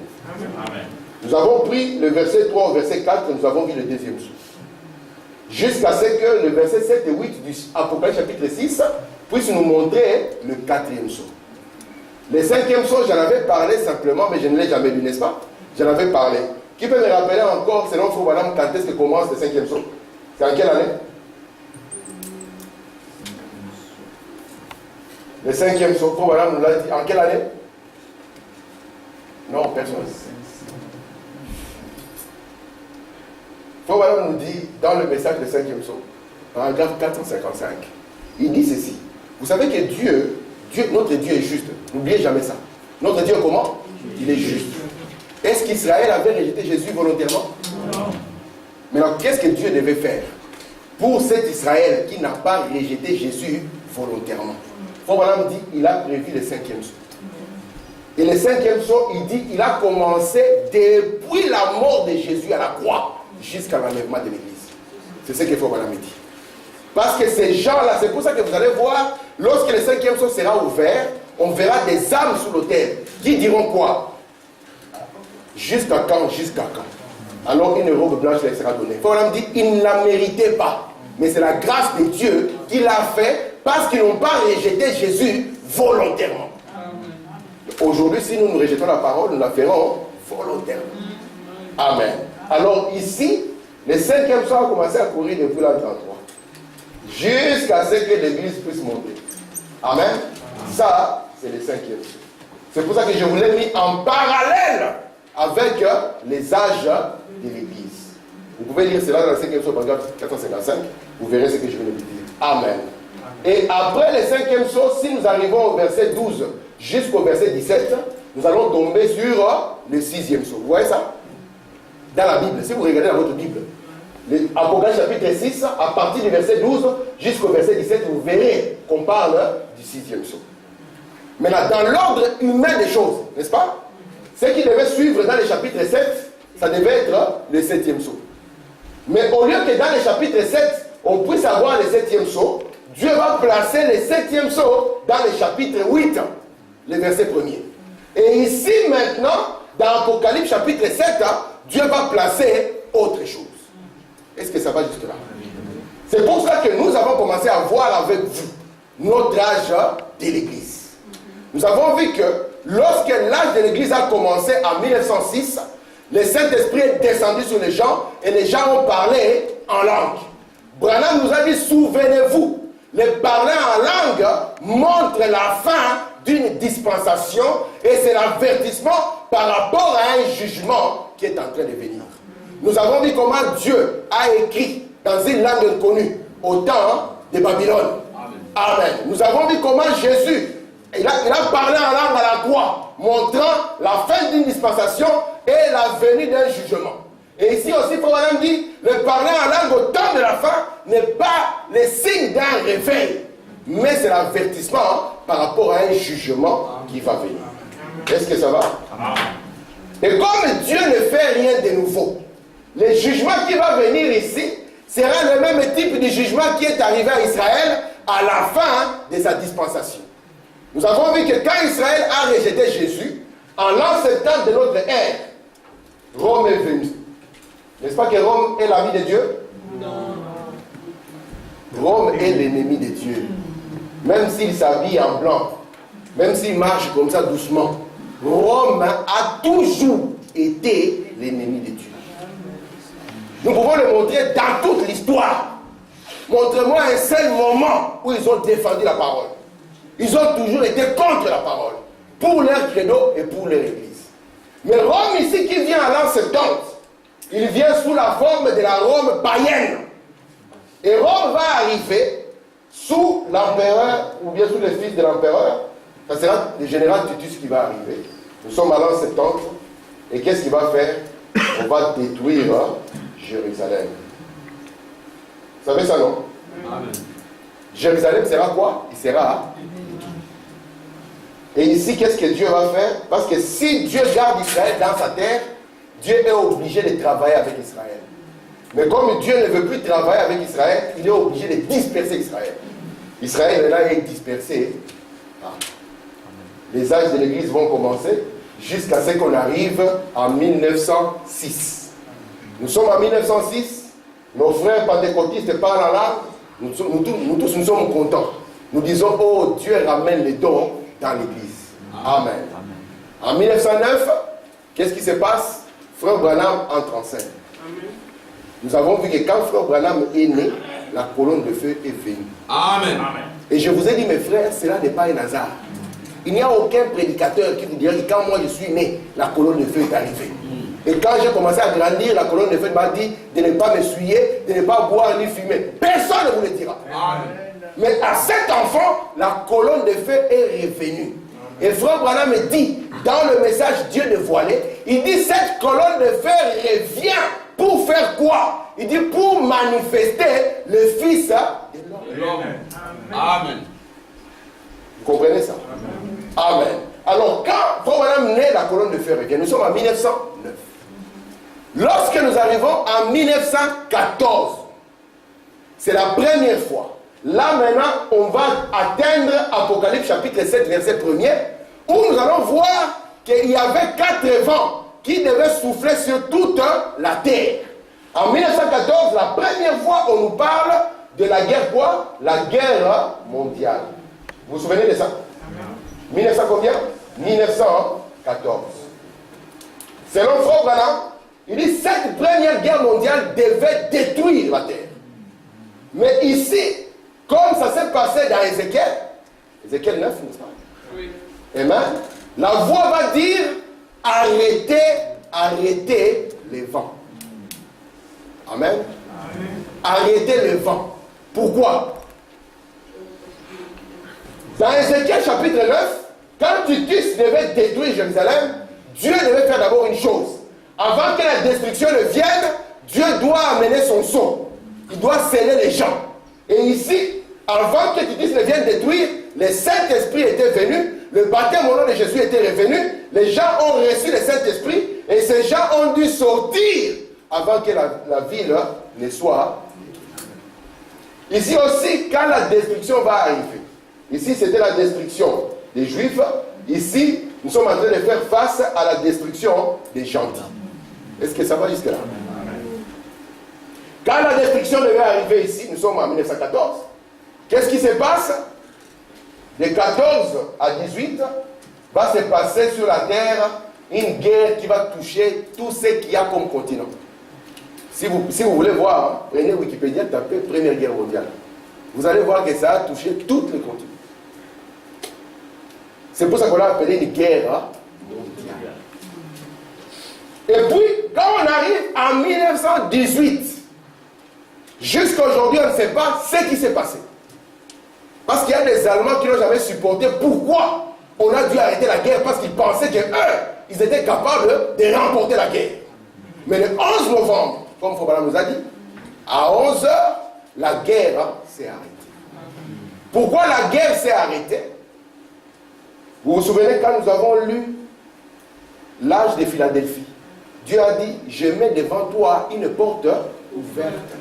Amen. Nous avons pris le verset 3 au verset 4, nous avons vu le deuxième sceau. Jusqu'à ce que le verset 7 et 8 du Apocalypse chapitre 6 puisse nous montrer le 4e sceau. Le 5e sceau, j'en avais parlé simplement, mais je ne l'ai jamais lu, n'est-ce pas? J'en avais parlé. Qui peut me rappeler encore, selon Frère Branham, quand est-ce que commence le 5e sceau? C'est en quelle année? Le 5e sceau, Frère Branham nous l'a dit. En quelle année? Non, personne. Frère Branham nous dit, dans le message du 5e sceau, paragraphe 455, il dit ceci. Vous savez que Dieu, notre Dieu est juste. N'oubliez jamais ça. Notre Dieu comment? Il est juste. Est-ce qu'Israël avait rejeté Jésus volontairement? Non. Maintenant, qu'est-ce que Dieu devait faire pour cet Israël qui n'a pas rejeté Jésus volontairement? Frère Branham dit, il a prévu le 5e sceau. Et le 5e sceau, il dit, il a commencé depuis la mort de Jésus à la croix jusqu'à l'enlèvement de l'Église. C'est ce que Frère Branham dit. Parce que ces gens-là, c'est pour ça que vous allez voir, lorsque le 5e sceau sera ouvert, on verra des âmes sous l'autel qui diront quoi? Jusqu'à quand? Jusqu'à quand? Alors une robe blanche leur sera donnée. Frère Branham dit, ils ne la méritaient pas. Mais c'est la grâce de Dieu qui l'a fait parce qu'ils n'ont pas rejeté Jésus volontairement. Aujourd'hui, si nous rejetons la parole, nous la ferons volontairement. Amen. Alors ici, le 5e sceau a commencé à courir depuis l'an 33. Jusqu'à ce que l'Église puisse monter. Amen. Ça, c'est le 5e sceau. C'est pour ça que je vous l'ai mis en parallèle avec les âges de l'Église. Vous pouvez lire cela dans le 5e sceau, paragraphe 455. Vous verrez ce que je vais vous dire. Amen. Et après le 5e sceau, si nous arrivons au verset 12 jusqu'au verset 17, nous allons tomber sur le 6e sceau. Vous voyez ça? Dans la Bible, si vous regardez dans votre Bible, Apocalypse chapitre 6, à partir du verset 12 jusqu'au verset 17, vous verrez qu'on parle du 6e sceau. Maintenant, dans l'ordre humain des choses, n'est-ce pas? Ce qui devait suivre dans le chapitre 7, ça devait être le 7e sceau. Mais au lieu que dans le chapitre 7, on puisse avoir le 7e sceau, Dieu va placer le 7e sceau dans le chapitre 8, le verset 1er. Et ici maintenant, dans Apocalypse chapitre 7, Dieu va placer autre chose. Est-ce que ça va jusque là? C'est pour ça que nous avons commencé à voir avec vous notre âge de l'Église. Nous avons vu que lorsque l'âge de l'Église a commencé en 1906, le Saint-Esprit est descendu sur les gens et les gens ont parlé en langue. Branham nous a dit, souvenez-vous, le parler en langue montre la fin d'une dispensation et c'est l'avertissement par rapport à un jugement qui est en train de venir. Nous avons vu comment Dieu a écrit dans une langue inconnue au temps de Babylone. Amen. Nous avons vu comment Jésus, il a parlé en langue à la croix, montrant la fin d'une dispensation et la venue d'un jugement. Et ici aussi, Frère Branham dit, le parler en langue au temps de la fin n'est pas le signe d'un réveil, mais c'est l'avertissement par rapport à un jugement qui va venir. Est-ce que ça va? Et comme Dieu ne fait rien de nouveau, le jugement qui va venir ici sera le même type de jugement qui est arrivé à Israël à la fin de sa dispensation. Nous avons vu que quand Israël a rejeté Jésus, en l'an 70 de notre ère, Rome est venue. N'est-ce pas que Rome est l'ami de Dieu? Non. Rome est l'ennemi de Dieu. Même s'il s'habille en blanc, même s'il marche comme ça doucement, Rome a toujours été l'ennemi de Dieu. Nous pouvons le montrer dans toute l'histoire. Montre-moi un seul moment où ils ont défendu la parole. Ils ont toujours été contre la parole, pour leur credo et pour leur église. Mais Rome ici qui vient à l'an 70, il vient sous la forme de la Rome païenne. Et Rome va arriver sous l'empereur, ou bien sous le fils de l'empereur. Ça sera le général Titus qui va arriver. Nous sommes à l'an 70. Et qu'est-ce qu'il va faire? On va détruire Jérusalem. Vous savez ça, non? Amen. Jérusalem sera quoi? Il sera. Et ici, qu'est-ce que Dieu va faire? Parce que si Dieu garde Israël dans sa terre, Dieu est obligé de travailler avec Israël. Mais comme Dieu ne veut plus travailler avec Israël, il est obligé de disperser Israël. Israël là est dispersé. Les âges de l'Église vont commencer jusqu'à ce qu'on arrive en 1906. Nous sommes en 1906. Nos frères pentecôtistes parlent en langue. Nous tous nous sommes contents. Nous disons, oh, Dieu ramène les dons dans l'Église. Amen. En 1909, qu'est-ce qui se passe? Frère Branham entre en scène. Nous avons vu que quand Frère Branham est né, la colonne de feu est venue. Amen. Et je vous ai dit, mes frères, cela n'est pas un hasard. Il n'y a aucun prédicateur qui vous dira que quand moi je suis né, la colonne de feu est arrivée. Et quand j'ai commencé à grandir, la colonne de feu m'a dit de ne pas m'essuyer, de ne pas boire ni fumer. Personne ne vous le dira. Amen. Mais à cet enfant, la colonne de feu est revenue. Et Frère Branham me dit, dans le message Dieu dévoilé, il dit cette colonne de feu revient pour faire quoi? Il dit pour manifester le Fils de l'homme. Amen. Vous comprenez ça? Amen. Alors quand Frère Branham naît, la colonne de feu revient. Nous sommes en 1909. Lorsque nous arrivons en 1914, c'est la première fois. Là maintenant, on va atteindre Apocalypse chapitre 7, verset 1er, où nous allons voir qu'il y avait 4 vents qui devaient souffler sur toute la terre. En 1914, la première fois, on nous parle de la guerre quoi? La guerre mondiale. Vous vous souvenez de ça? 1900 combien? 1914. Selon Frère Branham, il dit cette première guerre mondiale devait détruire la terre. Mais ici, comme ça s'est passé dans Ézéchiel 9, n'est-ce pas? Oui. Amen. La voix va dire arrêtez les vents. Amen. Arrêtez les vents. Pourquoi? Dans Ézéchiel chapitre 9, quand Titus devait détruire Jérusalem, Dieu devait faire d'abord une chose. Avant que la destruction ne vienne, Dieu doit amener son son. Il doit sceller les gens. Et ici, avant que Titus ne vienne détruire, le Saint-Esprit était venu, le baptême au nom de Jésus était revenu, les gens ont reçu le Saint-Esprit, et ces gens ont dû sortir avant que la ville ne soit détruite. Ici aussi, quand la destruction va arriver, ici c'était la destruction des Juifs, ici nous sommes en train de faire face à la destruction des gentils. Est-ce que ça va jusque là? Quand la destruction devait arriver ici, nous sommes en 1914, qu'est-ce qui se passe? De 14 à 18, va se passer sur la terre une guerre qui va toucher tout ce qu'il y a comme continent. Si vous voulez voir, prenez Wikipédia, tapez Première Guerre mondiale. Vous allez voir que ça a touché tous les continents. C'est pour ça qu'on l'a appelé une guerre mondiale. Et puis, quand on arrive en 1918, jusqu'à aujourd'hui, on ne sait pas ce qui s'est passé. Parce qu'il y a des Allemands qui n'ont jamais supporté. Pourquoi on a dû arrêter la guerre? Parce qu'ils pensaient qu'eux, ils étaient capables de remporter la guerre. Mais le 11 novembre, comme Fobala nous a dit, à 11h, la guerre s'est arrêtée. Pourquoi la guerre s'est arrêtée? Vous vous souvenez quand nous avons lu l'âge de Philadelphie? Dieu a dit, je mets devant toi une porte ouverte.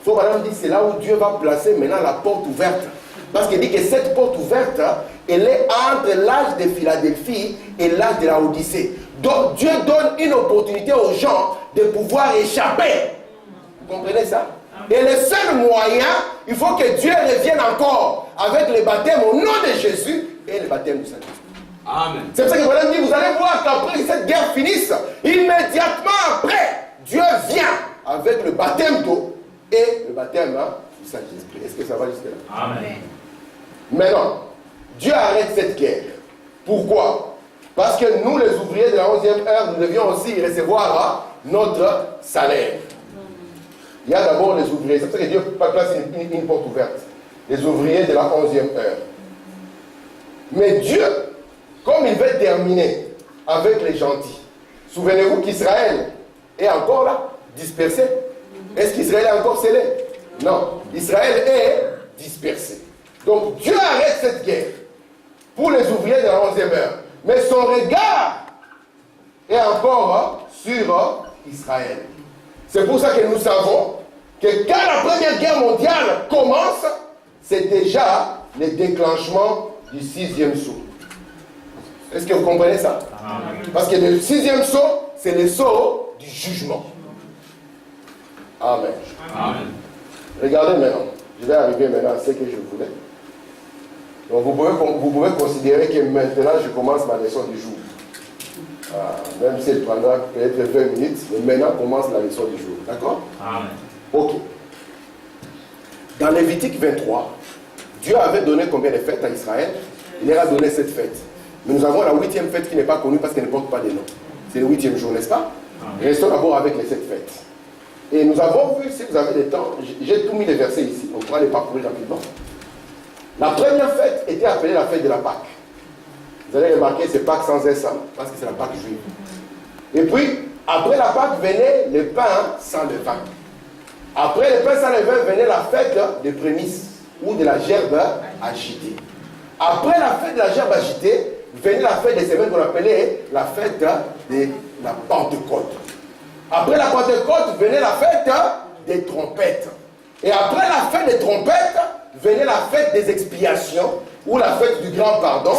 Fobala dit, c'est là où Dieu va placer maintenant la porte ouverte. Parce qu'il dit que cette porte ouverte, elle est entre l'âge de Philadelphie et l'âge de la Odyssée. Donc Dieu donne une opportunité aux gens de pouvoir échapper. Vous comprenez ça? Et le seul moyen, il faut que Dieu revienne encore avec le baptême au nom de Jésus et le baptême du Saint-Esprit. Amen. C'est pour ça que Paul dit, vous allez voir qu'après que cette guerre finisse, immédiatement après, Dieu vient avec le baptême d'eau et le baptême du Saint-Esprit. Est-ce que ça va jusque là? Amen. Maintenant, Dieu arrête cette guerre. Pourquoi? Parce que nous, les ouvriers de la 11e heure, nous devions aussi recevoir notre salaire. Il y a d'abord les ouvriers. C'est pour ça que Dieu place une porte ouverte. Les ouvriers de la 11e heure. Mais Dieu, comme il veut terminer avec les gentils, souvenez-vous qu'Israël est encore là, dispersé. Est-ce qu'Israël est encore scellé? Non. Israël est dispersé. Donc Dieu arrête cette guerre pour les ouvriers de la 11e heure. Mais son regard est encore sur Israël. C'est pour ça que nous savons que quand la Première Guerre mondiale commence, c'est déjà le déclenchement du 6e sceau. Est-ce que vous comprenez ça? Amen. Parce que le 6e sceau, c'est le sceau du jugement. Amen. Amen. Regardez maintenant. Je vais arriver maintenant à ce que je voulais. Donc vous pouvez considérer que maintenant je commence ma leçon du jour. Même si elle prendra peut-être 20 minutes, mais maintenant commence la leçon du jour. D'accord? Amen. Ok. Dans Lévitique 23, Dieu avait donné combien de fêtes à Israël? Il leur a donné 7 fêtes. Mais nous avons la 8e fête qui n'est pas connue parce qu'elle ne porte pas de nom. C'est le 8e jour, n'est-ce pas? Amen. Restons d'abord avec les 7 fêtes. Et nous avons vu, si vous avez le temps, j'ai tout mis les versets ici, on pourra les parcourir rapidement. La première fête était appelée la fête de la Pâque. Vous allez remarquer, c'est Pâques sans un sang, parce que c'est la Pâque juive. Et puis, après la Pâque venait le pain sans levain. Après le pain sans levain venait la fête des prémices, ou de la gerbe agitée. Après la fête de la gerbe agitée, venait la fête des semaines qu'on appelait la fête de la Pentecôte. Après la Pentecôte venait la fête des trompettes. Et après la fête des trompettes, venait la fête des expiations, ou la fête du grand pardon,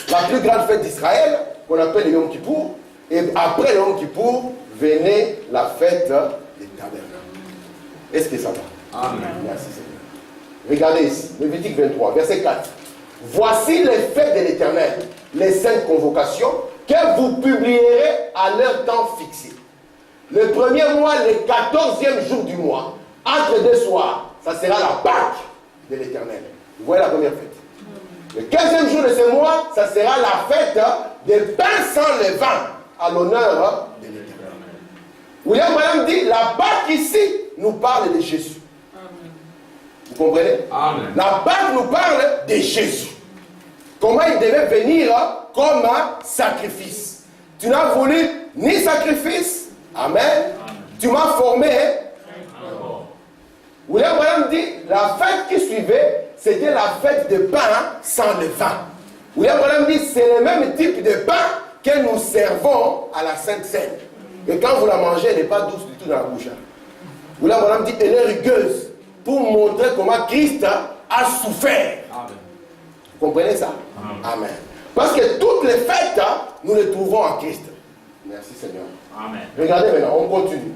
la plus grande fête d'Israël, qu'on appelle le Yom Kippour. Et après le Yom Kippour, venait la fête des tabernacles. Est-ce que ça va? Amen. Merci Seigneur. Regardez ici, Lévitique 23, verset 4. Voici les fêtes de l'Éternel, les saintes convocations, que vous publierez à leur temps fixé. Le premier mois, le 14e jour du mois, entre deux soirs, ça sera la Pâque de l'Éternel. Vous voyez la première fête. Le 15e jour de ce mois, ça sera la fête des pains sans levain, à l'honneur de l'Éternel. William Branham dit, la Pâque ici nous parle de Jésus. Vous comprenez? Amen. La Pâque nous parle de Jésus. Comment il devait venir comme un sacrifice. Tu n'as voulu ni sacrifice. Amen. Amen. Tu m'as formé. William Branham dit, la fête qui suivait, c'était la fête de pain sans levain. William Branham dit, c'est le même type de pain que nous servons à la Sainte Seine. Et quand vous la mangez, elle n'est pas douce du tout dans la bouche. William Branham dit, elle est rugueuse pour montrer comment Christ a souffert. Amen. Vous comprenez ça? Amen. Amen. Parce que toutes les fêtes, nous les trouvons en Christ. Merci Seigneur. Amen. Regardez maintenant, on continue.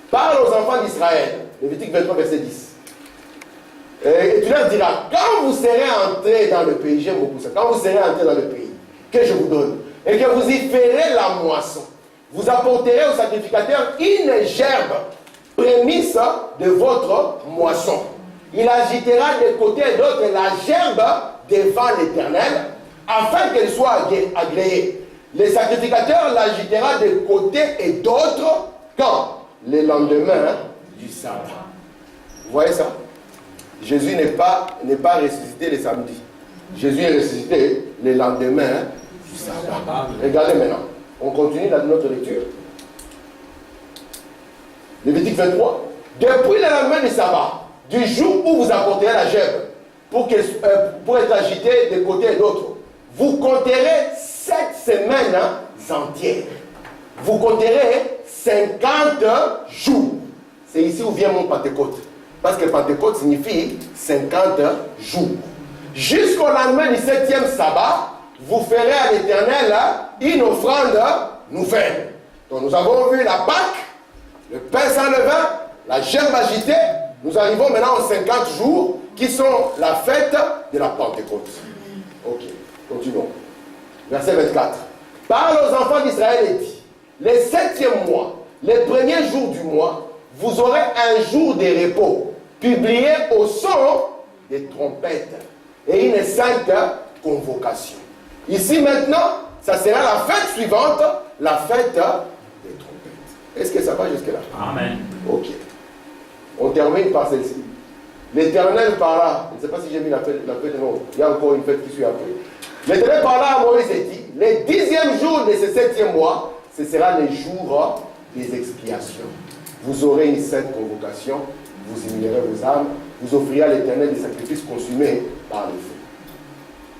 Parle aux enfants d'Israël. Lévitique 23, verset 10. Et tu leur diras, quand vous serez entrés dans le pays, j'aime beaucoup ça, quand vous serez entrés dans le pays que je vous donne, et que vous y ferez la moisson, vous apporterez au sacrificateur une gerbe, prémisse de votre moisson. Il agitera de côté et d'autre la gerbe devant l'Éternel, afin qu'elle soit agréée. Le sacrificateur l'agitera de côté et d'autre quand? Le lendemain du sabbat. Vous voyez ça? Jésus n'est pas ressuscité le samedi. Jésus est ressuscité le lendemain du sabbat. Regardez maintenant. On continue dans notre lecture. Lévitique 23. Depuis le lendemain du sabbat, du jour où vous apporterez la gerbe, pour être agité de côté et d'autre, vous compterez 7 semaines entières. Vous compterez 50 jours. C'est ici où vient mon Pentecôte. Parce que Pentecôte signifie 50 jours. Jusqu'au lendemain du 7e sabbat, vous ferez à l'Éternel une offrande nouvelle. Donc nous avons vu la Pâque, le pain sans levain, la gerbe agitée. Nous arrivons maintenant aux 50 jours qui sont la fête de la Pentecôte. Ok, continuons. Verset 24. Parle aux enfants d'Israël et dit, le 7e mois, le premier jour du mois, vous aurez un jour de repos, publié au son des trompettes, et une sainte convocation. Ici maintenant, ça sera la fête suivante, la fête des trompettes. Est-ce que ça va jusque-là? Amen. Ok. On termine par celle-ci. L'Éternel parla, je ne sais pas si j'ai mis la fête de non, il y a encore une fête qui suit après. L'Éternel parla à Moïse et dit, les 10e jours de ce 7e mois, ce sera les jours des expiations. Vous aurez une sainte convocation, vous humilierez vos âmes, vous offrirez à l'Éternel des sacrifices consumés par le feu.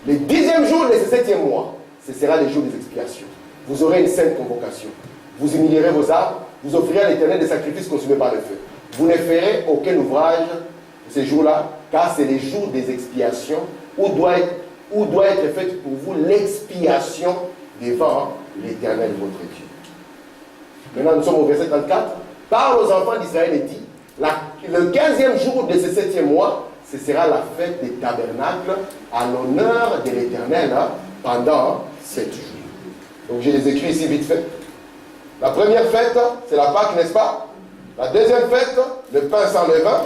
Les 10e jours de ce 7e mois, ce sera les jours des expiations. Vous aurez une sainte convocation, vous humilierez vos âmes, vous offrirez à l'Éternel des sacrifices consumés par le feu. Vous ne ferez aucun ouvrage ces jours-là, car c'est les jours des expiations où doit être faite pour vous l'expiation devant l'Éternel votre Dieu. Maintenant, nous sommes au verset 34. Parle aux enfants d'Israël et dit, le 15e jour de ce 7e mois, ce sera la fête des tabernacles à l'honneur de l'Éternel pendant 7 jours. Donc je les écris ici vite fait. La première fête, c'est la Pâque, n'est-ce pas? La deuxième fête, le pain sans levain.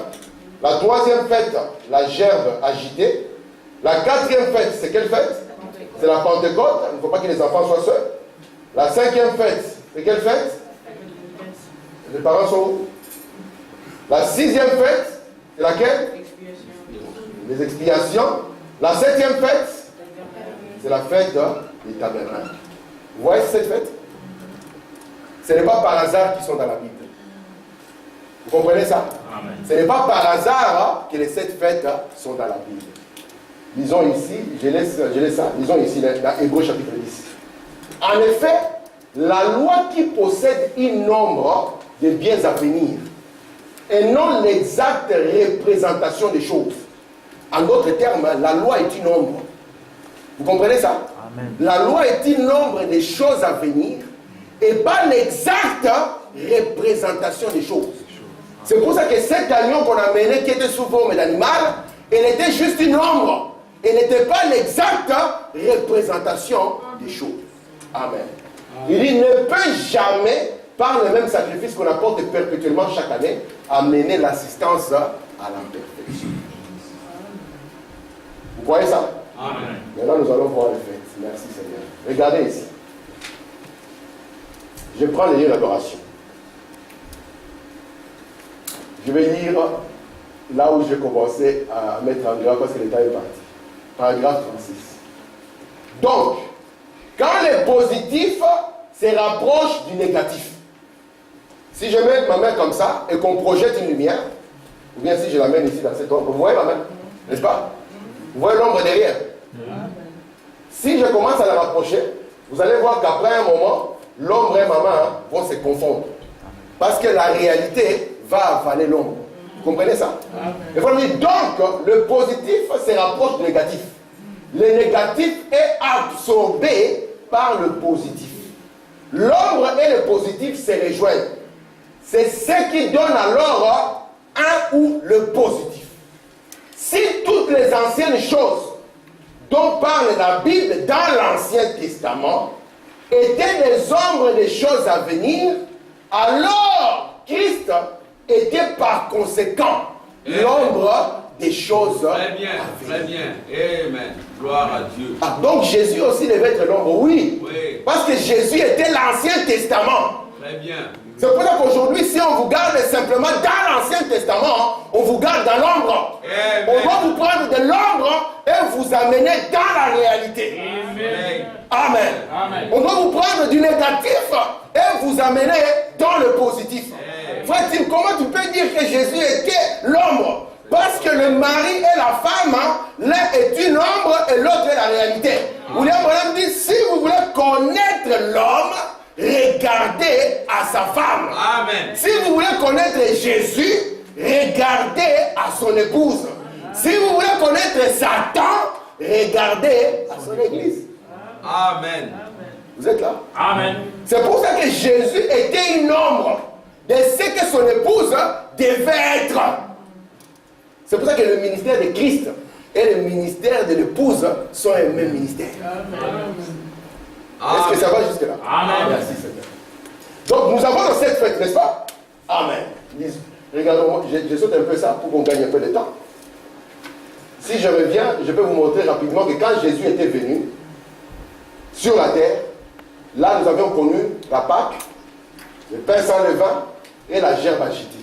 La troisième fête, la gerbe agitée. La quatrième fête, c'est quelle fête? C'est la Pentecôte. Il ne faut pas que les enfants soient seuls. La cinquième fête, c'est quelle fête? Les parents sont où? La sixième fête, c'est laquelle? Les expiations. La septième fête, c'est la fête des tabernacles. Vous voyez cette fête? Ce n'est pas par hasard qu'ils sont dans la Bible. Vous comprenez ça? Amen. Ce n'est pas par hasard que les 7 fêtes sont dans la Bible. Lisons ici, je laisse ça, lisons ici dans Hébreux chapitre 10. En effet, la loi qui possède un nombre de biens à venir et non l'exacte représentation des choses. En d'autres termes, la loi est un nombre. Vous comprenez ça? Amen. La loi est un nombre des choses à venir et pas l'exacte représentation des choses. C'est pour ça que cet agneau qu'on a mené, qui était sous forme d'animal, elle était juste une ombre. Elle n'était pas l'exacte représentation des choses. Amen. Il dit, ne peut jamais, par le même sacrifice qu'on apporte perpétuellement chaque année, amener l'assistance à l'imperfection. Vous voyez ça? Amen. Maintenant, nous allons voir les fêtes. Merci Seigneur. Regardez ici. Je prends les lieux d'adoration. Je vais lire là où j'ai commencé à mettre en graphe parce que le temps est parti. Paragraphe 36. Donc, quand le positif se rapproche du négatif, si je mets ma main comme ça et qu'on projette une lumière, ou bien si je l'amène ici dans cette ombre, vous voyez ma main, n'est-ce pas? Vous voyez l'ombre derrière. Si je commence à la rapprocher, vous allez voir qu'après un moment, l'ombre et ma main vont se confondre. Parce que la réalité va avaler l'ombre. Vous comprenez ça? Il faut dire, donc, le positif se rapproche du négatif. Le négatif est absorbé par le positif. L'ombre et le positif se rejoignent. C'est ce qui donne alors un ou le positif. Si toutes les anciennes choses dont parle la Bible dans l'Ancien Testament étaient des ombres des choses à venir, alors Christ était par conséquent l'ombre des choses à venir. Très bien. Amen. Gloire à Dieu. Ah, donc Jésus aussi devait être l'ombre, oui. Parce que Jésus était l'Ancien Testament. Très bien. C'est pour ça qu'aujourd'hui, si on vous garde simplement dans l'Ancien Testament, on vous garde dans l'ombre. On va vous prendre de l'ombre et vous amener dans la réalité. Amen. Amen. On va vous prendre du négatif et vous amener dans le positif. Frère Tim, comment tu peux dire que Jésus était l'ombre? Parce que le mari et la femme, l'un est une ombre et l'autre est la réalité. William Branham dit, si vous voulez connaître l'homme, regardez à sa femme. Amen. Si vous voulez connaître Jésus, regardez à son épouse. Si vous voulez connaître Satan, regardez à son église. Amen. Vous êtes là? Amen. C'est pour ça que Jésus était une ombre de ce que son épouse devait être. C'est pour ça que le ministère de Christ et le ministère de l'épouse sont un même ministère. Amen. Est-ce que ça va jusque-là? Amen. Merci Seigneur. Donc nous avons cette fête, n'est-ce pas? Amen. Regardons, je saute un peu ça pour qu'on gagne un peu de temps. Si je reviens, je peux vous montrer rapidement que quand Jésus était venu sur la terre, là nous avions connu la Pâque, le pain sans levain et la gerbe agitée.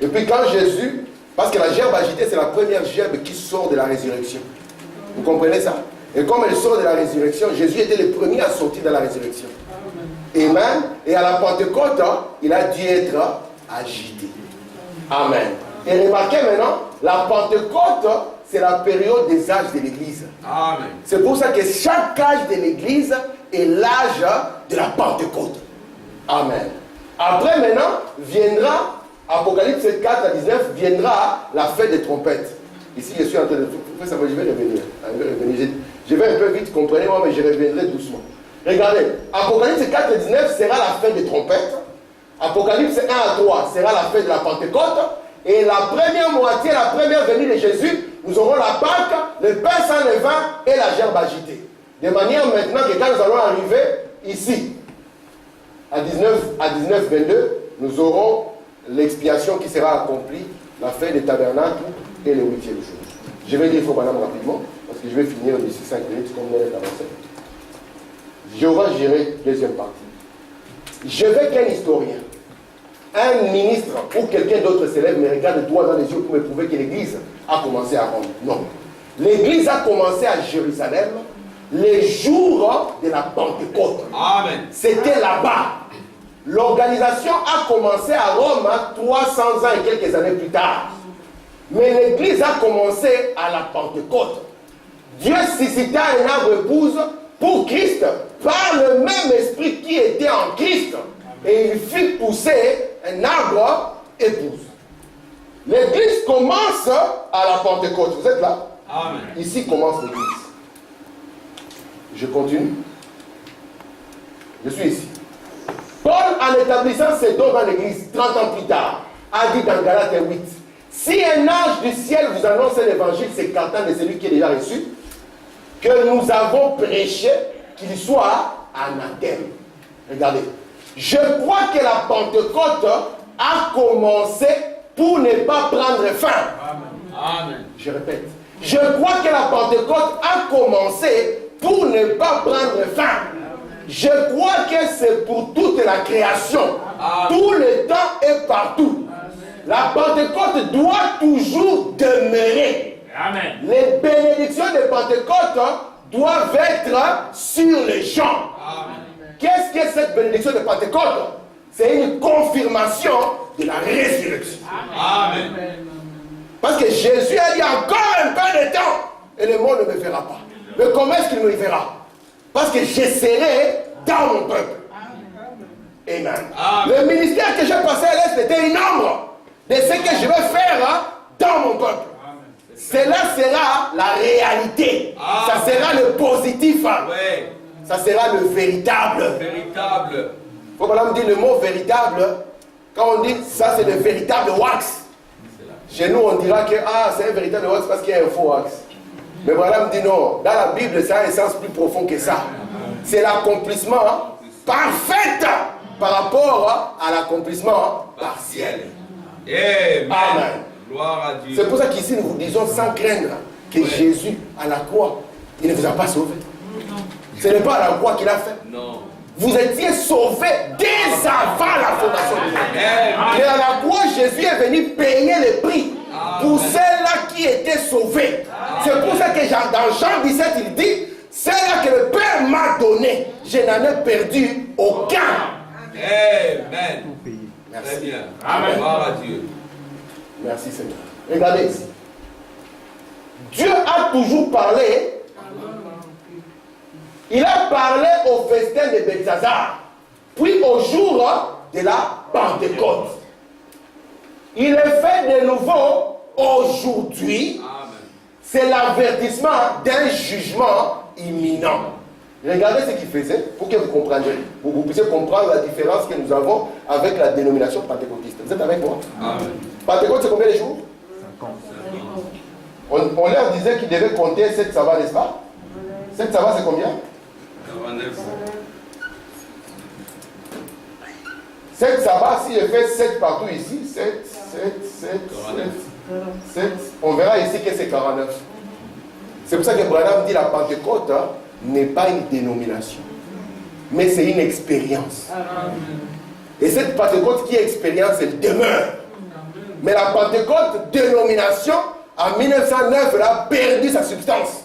Et puis quand Jésus, parce que la gerbe agitée c'est la première gerbe qui sort de la résurrection. Vous comprenez ça? Et comme elle sort de la résurrection, Jésus était le premier à sortir de la résurrection. Amen. Et à la Pentecôte, il a dû être agité. Amen. Et remarquez maintenant, la Pentecôte, c'est la période des âges de l'Église. Amen. C'est pour ça que chaque âge de l'Église est l'âge de la Pentecôte. Amen. Après maintenant, viendra, Apocalypse 4 à 19, viendra la fête des trompettes. Ici, je suis en train de... Je vais revenir. Je vais un peu vite, comprenez-moi, mais je reviendrai doucement. Regardez, Apocalypse 4 à 19 sera la fête des trompettes. Apocalypse 1 à 3 sera la fête de la Pentecôte. Et la première moitié, la première venue de Jésus, nous aurons la Pâque, le pain sans levain et la gerbe agitée. De manière maintenant que quand nous allons arriver ici, à 19-22, nous aurons l'expiation qui sera accomplie, la fête des tabernacles et le 8e jour. Je vais dire il faut madame rapidement, parce que je vais finir d'ici 5 minutes comme on est avancé. Jéhovah Jireh, deuxième partie. Je veux qu'un historien, un ministre ou quelqu'un d'autre se lève, me regarde droit dans les yeux pour me prouver que l'église a commencé à Rome. Non. L'église a commencé à Jérusalem les jours de la Pentecôte. Amen. C'était là-bas. L'organisation a commencé à Rome 300 ans et quelques années plus tard. Mais l'église a commencé à la Pentecôte. Dieu suscita un arbre épouse pour Christ par le même esprit qui était en Christ. Et il fit pousser un arbre épouse. L'église commence à la Pentecôte. Vous êtes là? Amen. Ici commence l'église. Je continue. Je suis ici. Paul, en établissant ses dons dans l'église, 30 ans plus tard, a dit dans Galates 8, si un ange du ciel vous annonce l'évangile s'écartant de celui qui est déjà reçu, que nous avons prêché, qu'il soit anathème. Regardez. Je crois que la Pentecôte a commencé pour ne pas prendre fin. Amen. Je répète. Je crois que la Pentecôte a commencé pour ne pas prendre fin. Je crois que c'est pour toute la création. Tout le temps et partout. La Pentecôte doit toujours demeurer. Amen. Les bénédictions de Pentecôte doivent être sur les gens. Amen. Qu'est-ce que cette bénédiction de Pentecôte? C'est une confirmation de la résurrection. Amen. Parce que Jésus a dit encore un peu de temps et le monde ne me verra pas. Mais comment est-ce qu'il me verra? Parce que je serai dans mon peuple. Amen. Le ministère que j'ai passé à l'Est était une ombre de ce que je vais faire dans mon peuple. Cela sera la réalité. Ça sera le positif. Ouais. Ça sera le véritable. Véritable. Faut pas me dire le mot véritable. Quand on dit ça, c'est le véritable wax. Chez nous, on dira que c'est un véritable wax parce qu'il y a un faux wax. Mais voilà, me dit non. Dans la Bible, ça a un sens plus profond que ça. C'est l'accomplissement parfait par rapport à l'accomplissement partiel. Amen. Amen. Gloire à Dieu. C'est pour ça qu'ici, nous vous disons sans craindre que Jésus, à la croix, il ne vous a pas sauvé. Ce n'est pas à la croix qu'il a fait. Non. Vous étiez sauvés dès avant la fondation du monde. Amen. Et à la croix, Jésus est venu payer le prix pour ceux-là qui étaient sauvés. C'est pour ça que dans Jean 17, il dit, ceux-là que le Père m'a donné, je n'en ai perdu aucun. Amen. Merci. Très bien. Amen. Gloire à Dieu. Merci Seigneur. Regardez ici. Dieu a toujours parlé. Il a parlé au festin de Belshazzar, puis au jour de la Pentecôte. Il est fait de nouveau aujourd'hui. C'est l'avertissement d'un jugement imminent. Regardez ce qu'il faisait pour que vous compreniez, pour que vous puissiez comprendre la différence que nous avons avec la dénomination pentecôtiste. Vous êtes avec moi? Amen. Pentecôte, c'est combien de jours? 50. On leur disait qu'ils devaient compter 7 sabbats, n'est-ce pas? 7 sabbats, c'est combien? 49. 7 sabbats, si je fais 7 partout ici, 7, 7, 7, 7, 7, on verra ici que c'est 49. C'est pour ça que Branham dit la Pentecôte n'est pas une dénomination, mais c'est une expérience. Et cette Pentecôte qui est expérience, elle demeure. Mais la Pentecôte dénomination, en 1909, elle a perdu sa substance.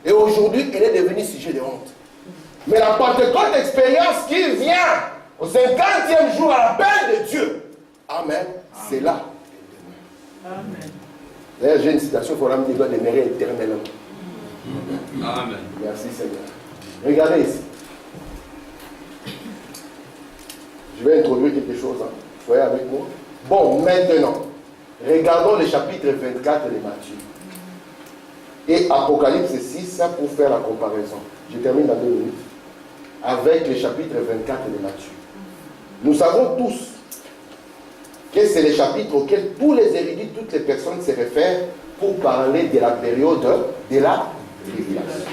Et aujourd'hui, elle est devenue sujet de honte. Mais la Pentecôte expérience qui vient au 50e jour à l'appel de Dieu, amen, c'est là. Amen. D'ailleurs, j'ai une citation pour l'âme qui doit demeurer éternellement. Amen. Merci Seigneur. Regardez ici. Je vais introduire quelque chose. Soyez avec moi. Bon, maintenant, regardons le chapitre 24 de Matthieu. Et Apocalypse 6 pour faire la comparaison. Je termine dans 2 minutes. Avec le chapitre 24 de Matthieu. Nous savons tous que c'est le chapitre auquel tous les érudits, toutes les personnes se réfèrent pour parler de la période de la tribulation.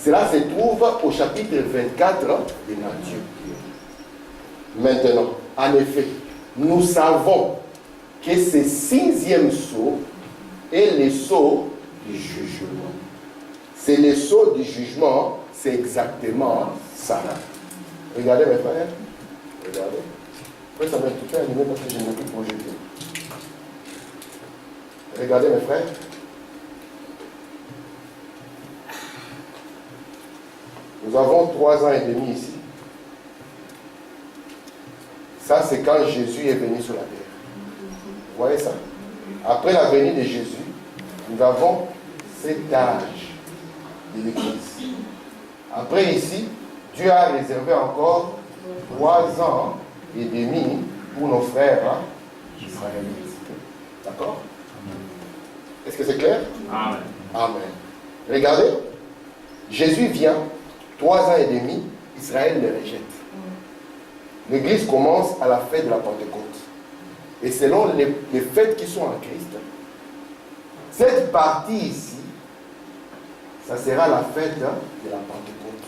Cela se trouve au chapitre 24 de Matthieu. Maintenant, en effet, nous savons que ce 6e sceau est le sceau du jugement. C'est le sceau du jugement, c'est exactement ça. Regardez mes frères, regardez. Oui, ça va être tout fait animé parce que je n'ai plus projeté. Regardez mes frères. Nous avons 3 ans et demi ici. Ça, c'est quand Jésus est venu sur la terre. Vous voyez ça? Après la venue de Jésus, nous avons cet âge de l'Église. Après ici, Dieu a réservé encore 3 ans et demi pour nos frères israélites. D'accord? Est-ce que c'est clair? Amen. Amen. Regardez, Jésus vient, 3 ans et demi, Israël le rejette. L'église commence à la fête de la Pentecôte. Et selon les fêtes qui sont en Christ, cette partie ici, ça sera la fête de la Pentecôte,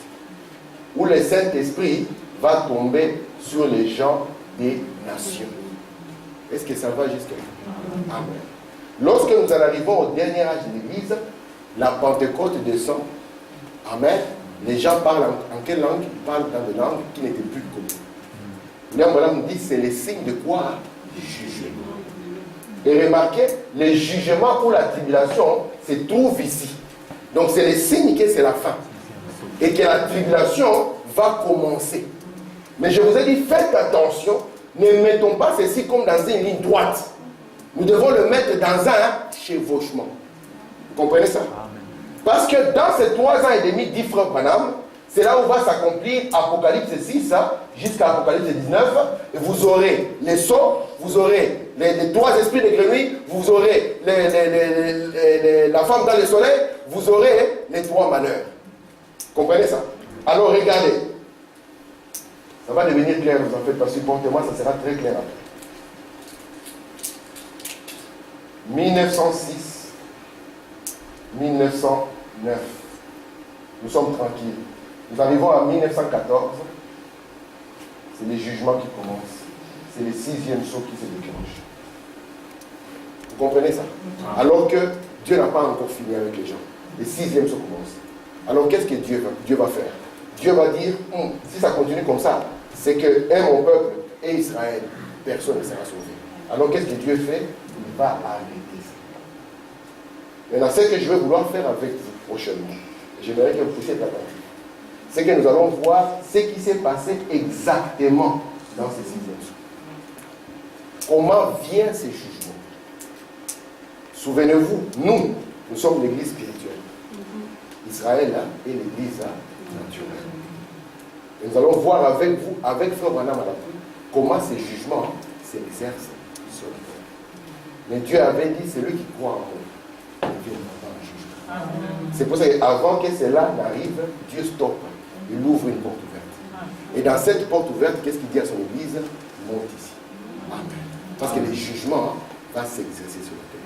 où le Saint-Esprit va tomber sur les gens des nations. Est-ce que ça va jusqu'à là? Amen. Lorsque nous en arrivons au dernier âge de l'Église, la Pentecôte descend. Amen. Les gens parlent en quelle langue? Ils parlent dans des langues qui n'étaient plus connues. Là, on dit c'est le signe de quoi? Du jugement. Et remarquez, le jugement pour la tribulation se trouve ici. Donc c'est le signe que c'est la fin. Et que la tribulation va commencer. Mais je vous ai dit, faites attention, ne mettons pas ceci comme dans une ligne droite. Nous devons le mettre dans un chevauchement. Vous comprenez ça? Parce que dans ces 3 ans et demi, dit Frère Branham, c'est là où va s'accomplir Apocalypse 6 jusqu'à Apocalypse 19. Et vous aurez les sceaux, vous aurez les 3 esprits de grenouille, vous aurez la femme dans le soleil, vous aurez les 3 malheurs. Comprenez ça? Alors regardez. Ça va devenir clair, vous en faites pas, supportez-moi, ça sera très clair après. 1906, 1909. Nous sommes tranquilles. Nous arrivons à 1914. C'est les jugements qui commencent. C'est le 6e sceau qui se déclenche. Vous comprenez ça? Alors que Dieu n'a pas encore fini avec les gens. Le 6e sceau commence. Alors qu'est-ce que Dieu va faire? Dieu va dire, si ça continue comme ça, c'est que mon peuple et Israël, personne ne sera sauvé. Alors qu'est-ce que Dieu fait? Il va arrêter ça. Maintenant, ce que je vais vouloir faire avec vous prochainement, j'aimerais que vous puissiez être attentifs, c'est que nous allons voir ce qui s'est passé exactement dans ces 6e sceaux. Comment vient ces jugements? Souvenez-vous, nous sommes l'église spirituelle. Israël et l'église naturelle. Et nous allons voir avec vous, avec Frère Branham à l'appui, comment ces jugements s'exercent sur le terre. Mais Dieu avait dit, c'est lui qui croit en moi. Il vient dans le jugement. C'est pour ça qu'avant que cela n'arrive, Dieu stoppe. Il ouvre une porte ouverte. Et dans cette porte ouverte, qu'est-ce qu'il dit à son église? Monte ici. Amen. Parce que le jugement va s'exercer sur le terre.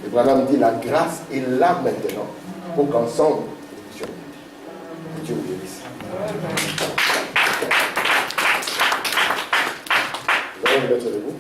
Et Branham dit, la grâce est là maintenant pour qu'ensemble, nous puissions monter. Dieu vous bénisse. Vous allez vous mettre debout.